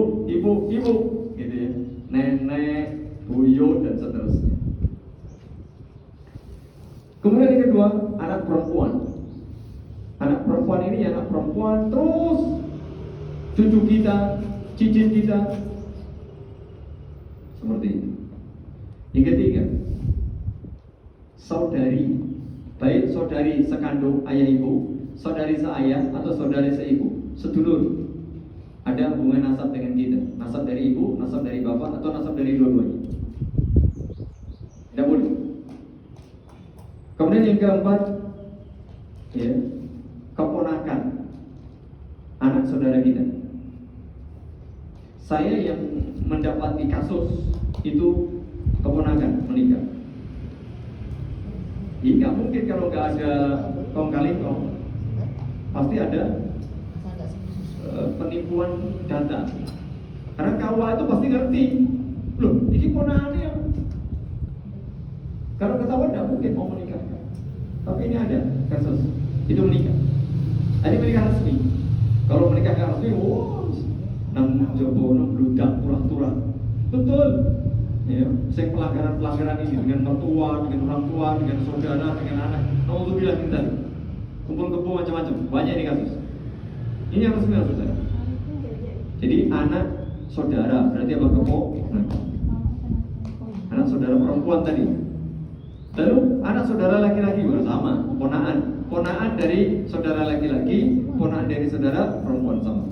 gitu ya, nenek, buyut dan seterusnya. Kemudian yang kedua, anak perempuan. Anak perempuan ini anak perempuan terus cucu kita, cicit kita, seperti itu. Yang ketiga, saudari, baik saudari sekandung ayah ibu, saudari seayah atau saudari seibu, sedulur, ada hubungan nasab dengan kita, nasab dari ibu, nasab dari bapak, atau nasab dari dua-duanya. Tidak boleh. Kemudian yang keempat, ya, keponakan anak saudara kita. Saya yang mendapati kasus itu keponakan menikah. Ini nggak mungkin kalau nggak ada kong kali kong, pasti ada penipuan data. Karena KUA itu pasti ngerti, loh, ini ponakannya. Kalau ketahuan nggak mungkin mau menikah. Tapi ini ada kasus itu menikah. Ini menikah resmi. Kalau menikah nggak resmi, wow, nang jopo nang bludak turah-turah. Betul. Ya, saya pelanggaran ini dengan mertua, dengan orang tua, dengan saudara, dengan anak. Nauzubillah min dzalik. Kumpul-kumpul macam-macam. Banyak ini kasus. Ini yang resmi maksud saya. Jadi anak saudara berarti apa keponakan? Anak saudara perempuan tadi. Lalu anak saudara laki-laki juga sama, ponakan. ponakan dari saudara laki-laki, ponakan dari saudara perempuan sama.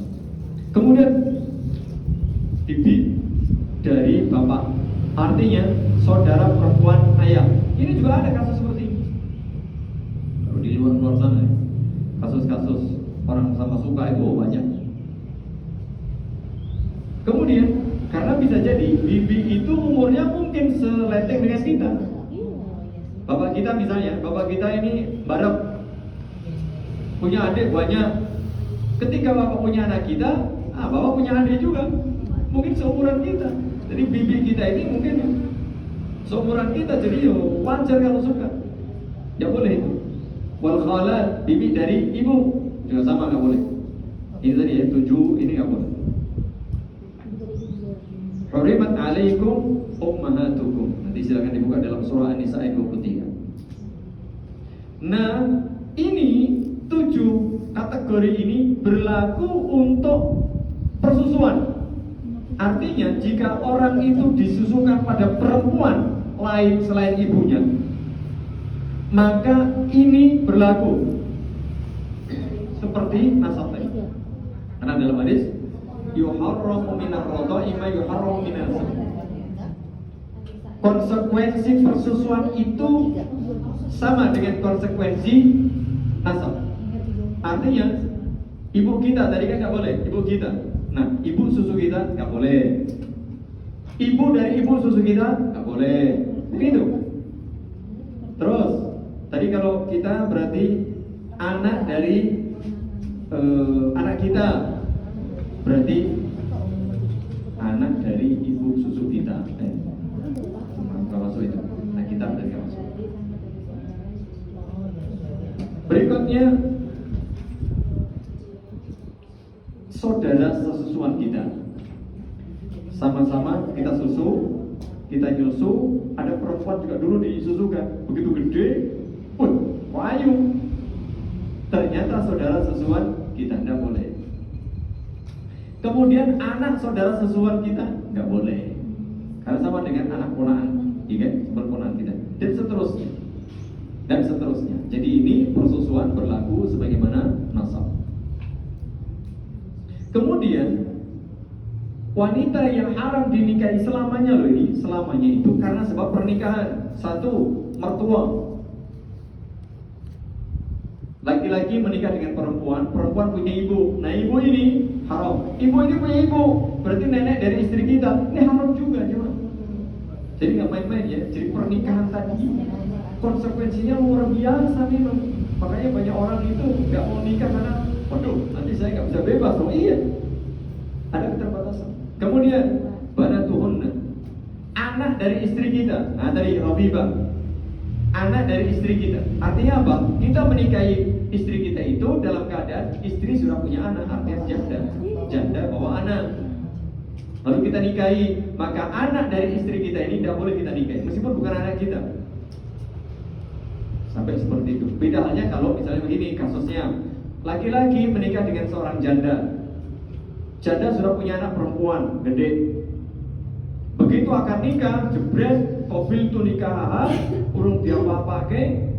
Kemudian bibi dari bapak, artinya saudara perempuan ayah. Ini juga ada kasus seperti ini. Kalau di luar sana, kasus-kasus orang sama suka itu banyak. Kemudian karena bisa jadi bibi itu umurnya mungkin seleteng dengan kita. Bapak kita misalnya, bapak kita ini barep, punya adik banyak. Ketika bapak punya anak kita, bapak punya adik juga, mungkin seumuran kita. Jadi bibi kita ini mungkin seumuran kita, jadi wajar kalau suka. Ya boleh itu. Wal khalat, bibi dari ibu juga sama, nggak boleh. Ini tadi ya 7, ini nggak boleh. Hurimat alaikum ummahatukum. Nanti silakan dibuka dalam surah An-Nisa ayat 23. Nah, ini 7 kategori ini berlaku untuk persusuan. Artinya jika orang itu disusukan pada perempuan lain selain ibunya, maka ini berlaku seperti nasab tadi. Karena dalam hadis yuharramu minar radha'i ma yuharramu minas nasab. Konsekuensi persusuan itu sama dengan konsekuensi nasab. Artinya ibu kita tadi kan nggak boleh, ibu kita. Nah, ibu susu kita nggak boleh. Ibu dari ibu susu kita nggak boleh. Begitu. Terus tadi kalau kita berarti anak dari anak kita, berarti anak dari ibu susu kita. Nggak masuk itu. Nah, kita berarti nggak masuk. Berikutnya saudara sesusuan kita, sama-sama kita susu, kita nyusu. Ada perempuan juga dulu disusukan, begitu gede, wayu. Ternyata saudara sesusuan kita tidak boleh. Kemudian anak saudara sesusuan kita nggak boleh, karena sama dengan anak ponakan, iya kan, seperponakan kita, dan seterusnya, dan seterusnya. Jadi ini persusuan berlaku sebagaimana nasab. Kemudian wanita yang haram dinikahi selamanya loh, ini selamanya itu karena sebab pernikahan. Satu, mertua. Laki-laki menikah dengan perempuan, perempuan punya ibu. Nah, ibu ini haram. Ibu ini punya ibu, berarti nenek dari istri kita. Ini haram juga, cuman. Jadi nggak main-main ya. Jadi pernikahan tadi konsekuensinya luar biasa memang. Makanya banyak orang itu nggak mau nikah karena, waduh, nanti saya nggak bisa bebas. Oh iya, ada keterbatasan. Kemudian banatuhunna, anak dari istri kita. Nah, dari Rabibah, anak dari istri kita. Artinya apa? Kita menikahi istri kita itu dalam keadaan istri sudah punya anak, artinya janda bawa anak. Lalu kita nikahi, maka anak dari istri kita ini tidak boleh kita nikahi, meskipun bukan anak kita. Sampai seperti itu. Beda halnya kalau misalnya begini kasusnya, laki-laki menikah dengan seorang janda. Janda sudah punya anak perempuan gede. Begitu akan nikah, jebret, kobil tu nikah, urung dia pakai.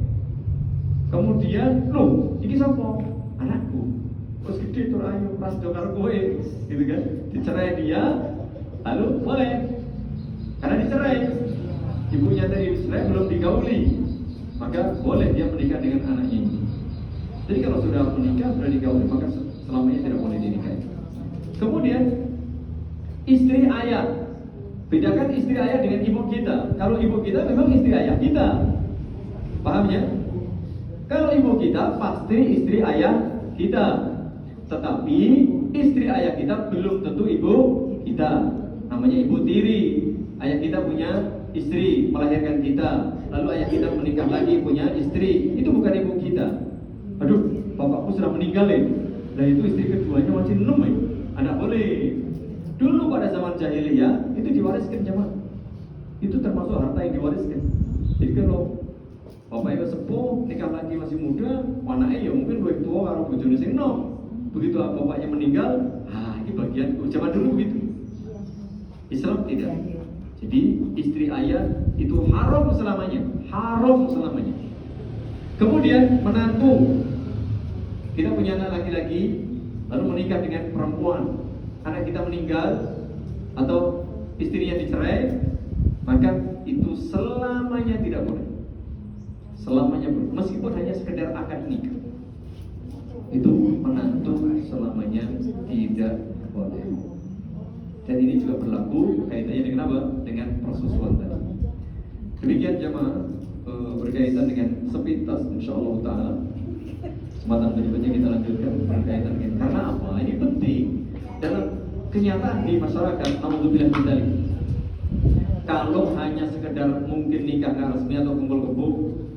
Kemudian, loh, ini siapa? Anakku. Terus gede tur ayu, pas dokar kowe, gitu kan? Dicerai dia, lalu boleh. Karena dicerai, ibunya tadi dicerai belum digauli, maka boleh dia menikah dengan anaknya ini. Jadi kalau sudah menikah, sudah digauli, maka selamanya tidak boleh dinikahi. Kemudian istri ayah, bedakan istri ayah dengan ibu kita. Kalau ibu kita memang istri ayah kita, paham ya? Kalau ibu kita pasti istri ayah kita, tetapi istri ayah kita belum tentu ibu kita. Namanya ibu tiri. Ayah kita punya istri, melahirkan kita, lalu ayah kita menikah lagi punya istri, itu bukan ibu kita. Aduh, bapakku sudah meninggal ya. Nah itu istri keduanya masih 6 ya. Anak boleh. Dulu pada zaman jahiliyah itu diwariskan jemaah. Itu termasuk harta yang diwariskan. Jadi kalau bapaknya sepuh, nikah lagi masih muda, anaknya ya mungkin lebih tua karo bojone sing enom. Begitu bapaknya meninggal, ini bagianku. Zaman dulu gitu. Islam tidak. Jadi istri ayah itu haram selamanya, haram selamanya. Kemudian menantu, kita punya anak laki-laki, lalu menikah dengan perempuan, anak kita meninggal atau istrinya dicerai, maka itu selamanya tidak boleh. Selamanya boleh, meskipun hanya sekedar akad nikah. Itu menantu selamanya tidak boleh. Dan ini juga berlaku kaitannya dengan apa? Dengan persusuan tadi. Demikian jemaah, berkaitan dengan sepintas insyaallah taala. Kesempatan berikutnya kita lanjutkan berkaitan dengan karena apa? Ini penting dalam kenyataan di masyarakat. Alhamdulillah kita lihat. Kalau hanya sekedar mungkin nikah resmi atau kumpul kebo,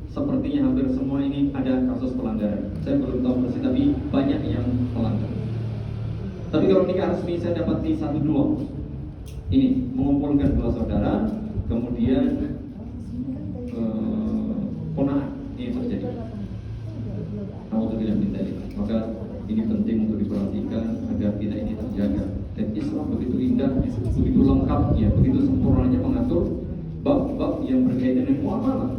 sepertinya hampir semua ini ada kasus pelanggaran. Saya belum tahu persis, tapi banyak yang melanggar. Tapi kalau nikah resmi saya dapati 1-2 ini mengumpulkan 2 saudara, kemudian ponaan ini terjadi. Alhamdulillah minta ini. Maka ini penting untuk diperhatikan agar kita ini terjaga. Dan Islam begitu indah, begitu lengkapnya, begitu sempurnanya mengatur bab-bab yang berkaitan dengan muamalah.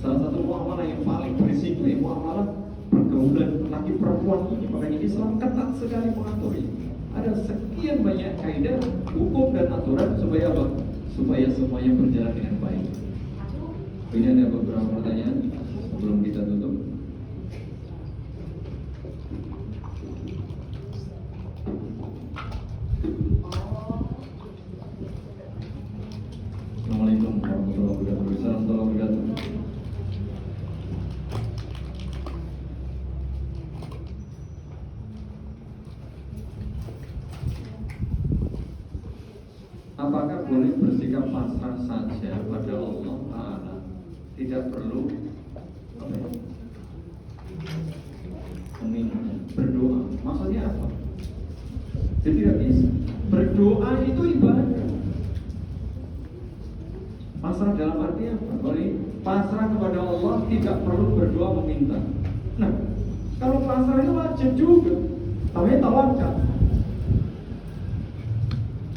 Salah satu muamalah yang paling berisiko ya muamalah pergaulan laki perempuan ini. Makanya Islam ketat sekali mengaturnya. Ada sekian banyak kaidah, hukum dan aturan supaya apa? Supaya semuanya berjalan dengan baik. Ini ada beberapa pertanyaan sebelum kita tutup. Assalamualaikum warahmatullahi wabarakatuh. Assalamualaikum warahmatullahi wabarakatuh. Apakah boleh bersikap pasrah saja pada Allah Ta'ala? Tidak perlu meminta, berdoa. Maksudnya apa? Jadi tidak bisa. Berdoa itu ibadah. Pasrah dalam arti apa? Kalau pasrah kepada Allah tidak perlu berdoa meminta. Nah, kalau pasrah itu wajib juga. Namanya tawakal.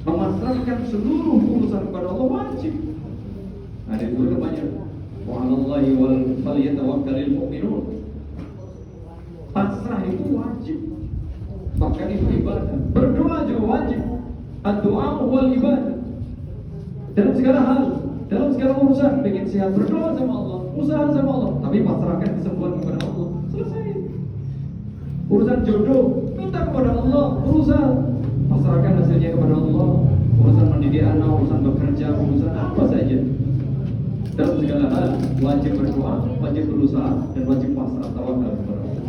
Memasrahkan seluruh urusan kepada Allah wajib. Nah, dari dulu banyak. Wa 'alallahi wal falyatawakkalul mu'minun. Pasrah itu wajib. Bahkan itu ibadah. Berdoa juga wajib. Ad-du'a wal ibadah. Dalam segala hal, dalam segala urusan, pengen sehat, berdoa sama Allah, usaha sama Allah, tapi pasrahkan kesembuhan kepada Allah. Selesai. Urusan jodoh, minta kepada Allah, urusan pasrahkan hasilnya kepada Allah. Urusan mendidik anak, urusan bekerja, urusan apa saja. Dalam segala hal wajib berdoa, wajib berusaha, dan wajib pasrah tawakal kepada Allah.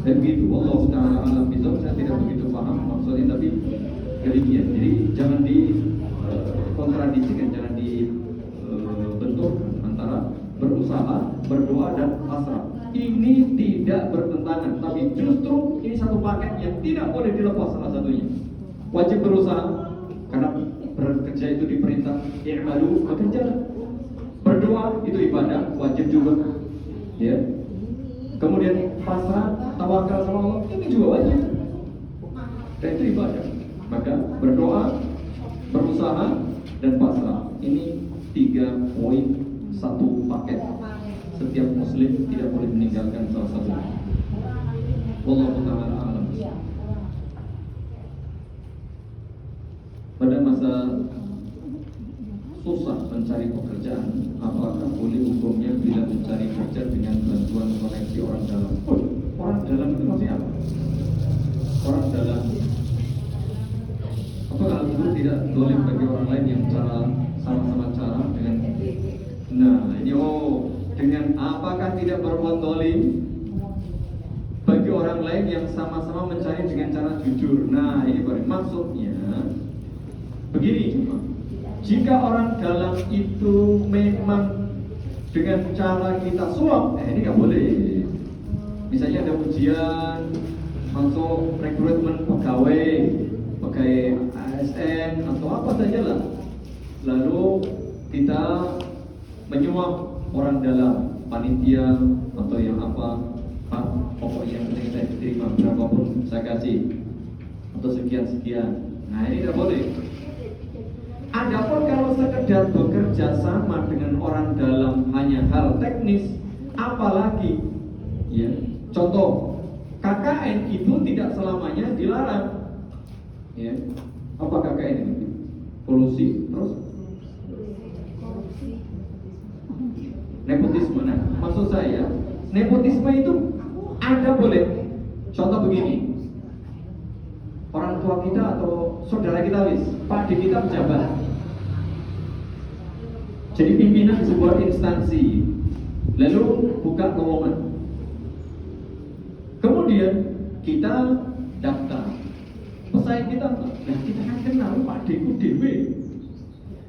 Dan begitu, Allah Ta'ala alam bisa, saya tidak begitu paham maksudnya, tapi demikian. Jadi jangan kontradisikan, jangan dibentur antara berusaha, berdoa, dan pasrah. Ini tidak bertentangan, tapi justru ini satu paket yang tidak boleh dilepas salah satunya. Wajib berusaha, karena bekerja itu diperintah i'malu, bekerja. Berdoa itu ibadah, wajib juga. Ya. Kemudian pasrah, tawakal sama Allah, ini juga wajib. Dan itu ibadah. Maka berdoa, berusaha, dan pasrah. Ini 3 poin, satu paket. Setiap muslim tidak boleh meninggalkan salah satu. Wallahu ta'ala a'lam. Pada masa susah mencari pekerjaan, apakah boleh hukumnya bila mencari kerja dengan bantuan koneksi orang dalam? Orang dalam itu maksudnya apa? Orang dalam. Apakah itu tidak boleh bagi orang lain yang sama-sama cara dengan? Nah, ini dengan apakah tidak berbuat zalim bagi orang lain yang sama-sama mencari dengan cara jujur? Nah, ini maksudnya begini. Jika orang dalam itu memang dengan cara kita suap, ini nggak boleh. Misalnya ada ujian masuk rekrutmen pegawai ASN atau apa saja lah. Lalu kita menyuap orang dalam panitia atau yang apa, Pak, pokoknya yang penting saya terima berapapun saya kasih atau sekian. Nah, ini tidak boleh. Adapun kalau sekedar bekerja sama dengan orang dalam hanya hal teknis, Apalagi ya, contoh KKN itu tidak selamanya dilarang. Ya. Apa KKN itu? Kolusi, terus nepotisme. Nah, maksud saya, nepotisme itu ada boleh. Contoh begini, orang tua kita atau saudara kita Pak adik kita pejabat, jadi pimpinan sebuah instansi, lalu buka lowongan. Kemudian kita daftar. Pesaing kita, nah kita kan kenal Pak adikku dewe.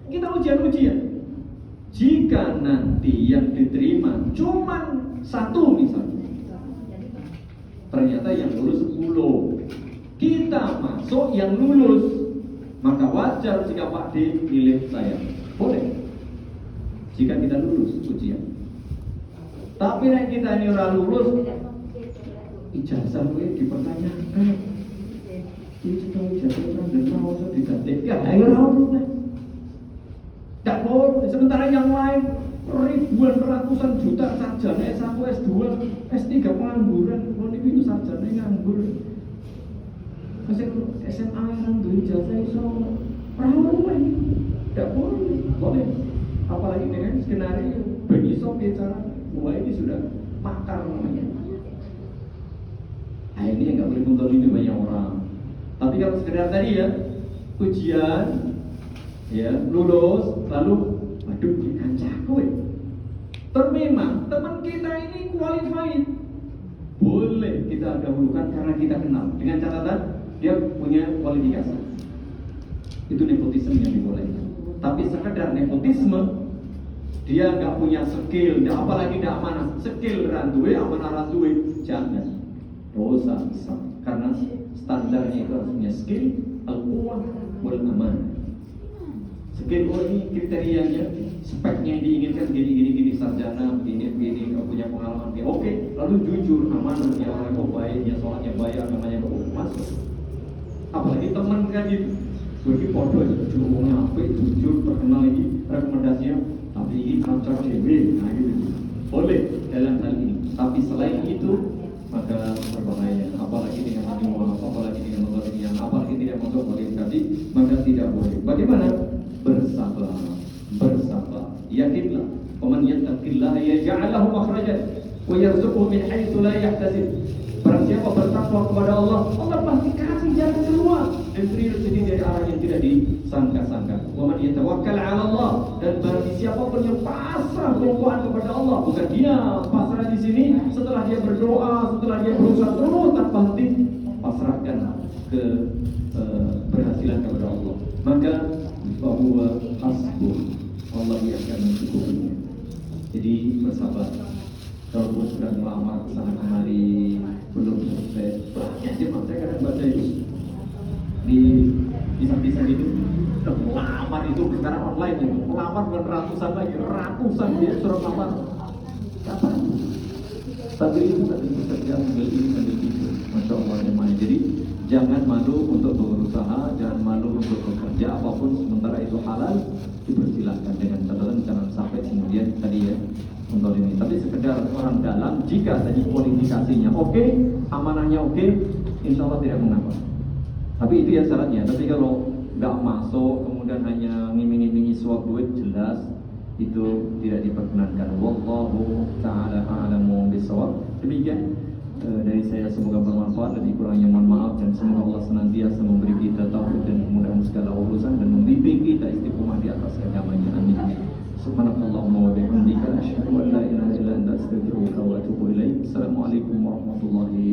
Kita ujian. Jika nanti yang diterima cuman 1 misalnya, ternyata yang lulus 10, kita masuk yang lulus, maka wajar jika Pak D milih saya. Boleh jika kita lulus ujian. Tapi nek kita ini ora lulus, ijazah gue dipertanyakan. Itu ijazah kan tidak usah diganti. Ya, ayo lulus. Tak boleh. Sementara yang lain ribuan ratusan juta sarjana S1, S2, S3 pengangguran. Kalau itu sarjana nganggur. Masih SMA yang tuh ijazah iso perahu ini. Tak boleh. Apalagi dengan skenario begitu bicara, wah ini sudah makar namanya. Nah ini yang nggak boleh mengtolong banyak orang. Tapi kalau sekedar tadi ya ujian, ya lulus, lalu waduh kancaku memang teman kita ini qualified, boleh kita dahulukan karena kita kenal. Dengan catatan dia punya kualifikasi. Itu nepotisme yang dibolehkan. Tapi sekedar nepotisme, dia nggak punya skill, apalagi nggak amanah. Skill randuwe, amanah randuwe, jangan. Dosa besar. Karena standarnya itu harus punya skill, al-quwwah, wal amanah. Skill ini kriterianya, speknya yang diinginkan gini, sarjana, begini, punya pengalaman, oke. Lalu jujur, amanah, dia orang baik, dia sholatnya baik, agamanya masuk. Apalagi teman kan gitu. Bagi foto itu ngomongnya apa, jujur, terkenal ini rekomendasinya, tapi ini kantor dewe, nah gitu. Boleh dalam hal ini. Tapi selain itu maka berbahaya. Apalagi dengan menyuap, apalagi dengan mengeluarkan, apalagi tidak masuk kualifikasi, maka tidak boleh. Bagaimana? Bersabar. Yakinlah. Waman yattaqillaha yaj'al lahu makhrajan wa yarzuqhu min haitsu la yahtasib. Barang siapa bertakwa kepada Allah, Allah pasti kasih jalan keluar dan beri rezeki dari arah yang tidak disangka-sangka. Wa man yatawakkal 'ala Allah, dan barang siapa pun yang pasrah kelompokan kepada Allah, bukan dia pasrah di sini setelah dia berdoa, setelah dia berusaha terus tanpa henti, pasrahkan ke berhasilan kepada Allah. Maka bahwa hasbuh, Allah yang akan mencukupinya. Jadi bersabar. Kalau sudah melamar kesana kemari belum sukses, banyak jemaah saya kadang baca itu di bisa gitu. Melamar itu sekarang online itu, melamar bukan ratusan dia suruh melamar. Kapan? Sambil itu kerja, sambil itu, masya Allah jemaah. Jadi jangan malu untuk berusaha, jangan malu untuk bekerja apapun, sementara itu halal, dipersilakan dengan catatan jangan sampai kemudian tadi ya. Untuk ini, tapi sekedar orang dalam, jika tadi kualifikasinya oke, amanahnya oke, insya Allah tidak mengapa. Tapi itu ya syaratnya. Tapi kalau nggak masuk, kemudian hanya ngiming-ngimingi suap duit, jelas itu tidak diperkenankan. Wallahu ta'ala a'lamu bishawab. Demikian dari saya, semoga bermanfaat, dan kurangnya mohon maaf, dan semoga Allah senantiasa memberi kita taufik dan kemudahan segala urusan dan membimbing kita istiqomah di atas agamanya. Amin. Subhanallahumma wa bihamdika asyhadu an la ilaha illa anta astaghfiruka wa atubu ilaik. Assalamualaikum warahmatullahi